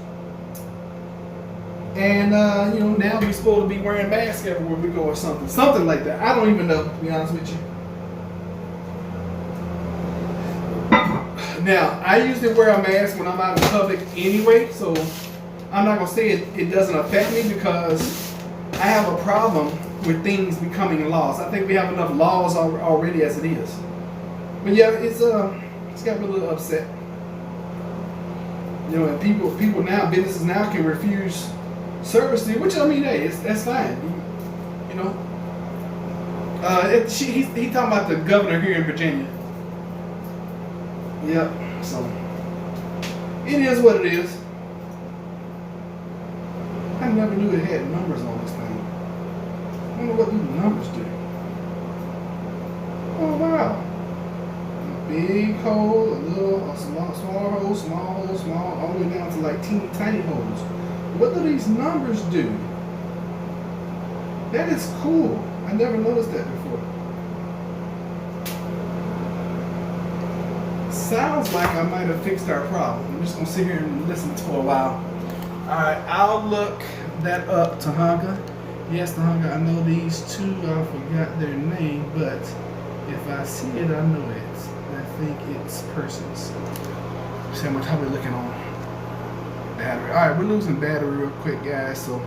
And you know, now we're supposed to be wearing masks everywhere we go or something like that. I don't even know, to be honest with you. Now, I usually wear a mask when I'm out in public anyway, so I'm not gonna say it doesn't affect me, because I have a problem with things becoming laws. I think we have enough laws already as it is. But yeah, it's got me a little upset. You know, and people now, businesses now can refuse service to you, which, I mean, hey, that's fine. You know, he talking about the governor here in Virginia. Yep. So it is what it is. I never knew it had numbers on this thing. I wonder what these numbers do. Oh wow. A big hole, a small hole, all the way down to like teeny tiny holes. What do these numbers do? That is cool. I never noticed that before. Sounds like I might have fixed our problem. I'm just gonna sit here and listen for a while. Alright, I'll look that up, Tahanga. Yes, Tahanga, I know these two, I forgot their name, but if I see it, I know it. I think it's persons. See how much we're looking on battery. Alright, we're losing battery real quick, guys, so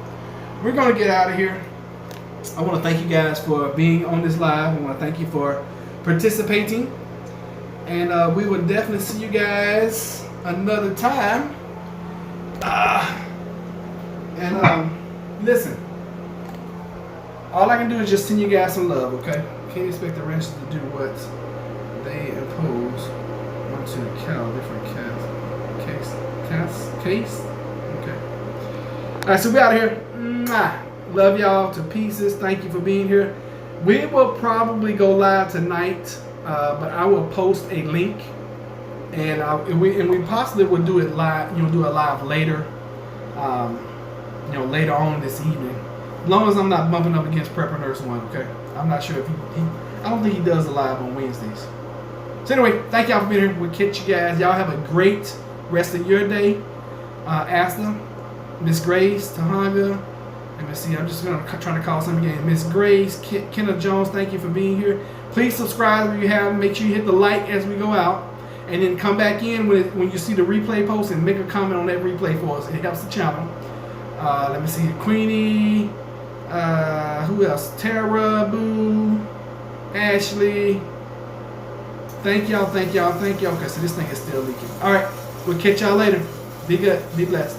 we're gonna get out of here. I want to thank you guys for being on this live. I want to thank you for participating. And we will definitely see you guys another time. Listen, all I can do is just send you guys some love, okay? Can't expect the ranchers to do what they impose onto the cow, different case. Okay. All right, so we're out of here. Mwah. Love y'all to pieces. Thank you for being here. We will probably go live tonight, but I will post a link, and we possibly will do it live. Do it live later. Later on this evening, as long as I'm not bumping up against Prepper Nurse 1, okay? I'm not sure if I don't think he does a live on Wednesdays. So anyway, thank y'all for being here. We'll catch you guys. Y'all have a great rest of your day. Asta, Miss Grace, Tahanga, let me see, I'm just trying to call some again. Miss Grace, Kenneth Jones, thank you for being here. Please subscribe if you haven't. Make sure you hit the like as we go out. And then come back in when you see the replay post and make a comment on that replay for us. It helps the channel. Let me see, Queenie, who else? Tara, Boo, Ashley. Thank y'all. Okay, so this thing is still leaking. All right, we'll catch y'all later. Be good. Be blessed.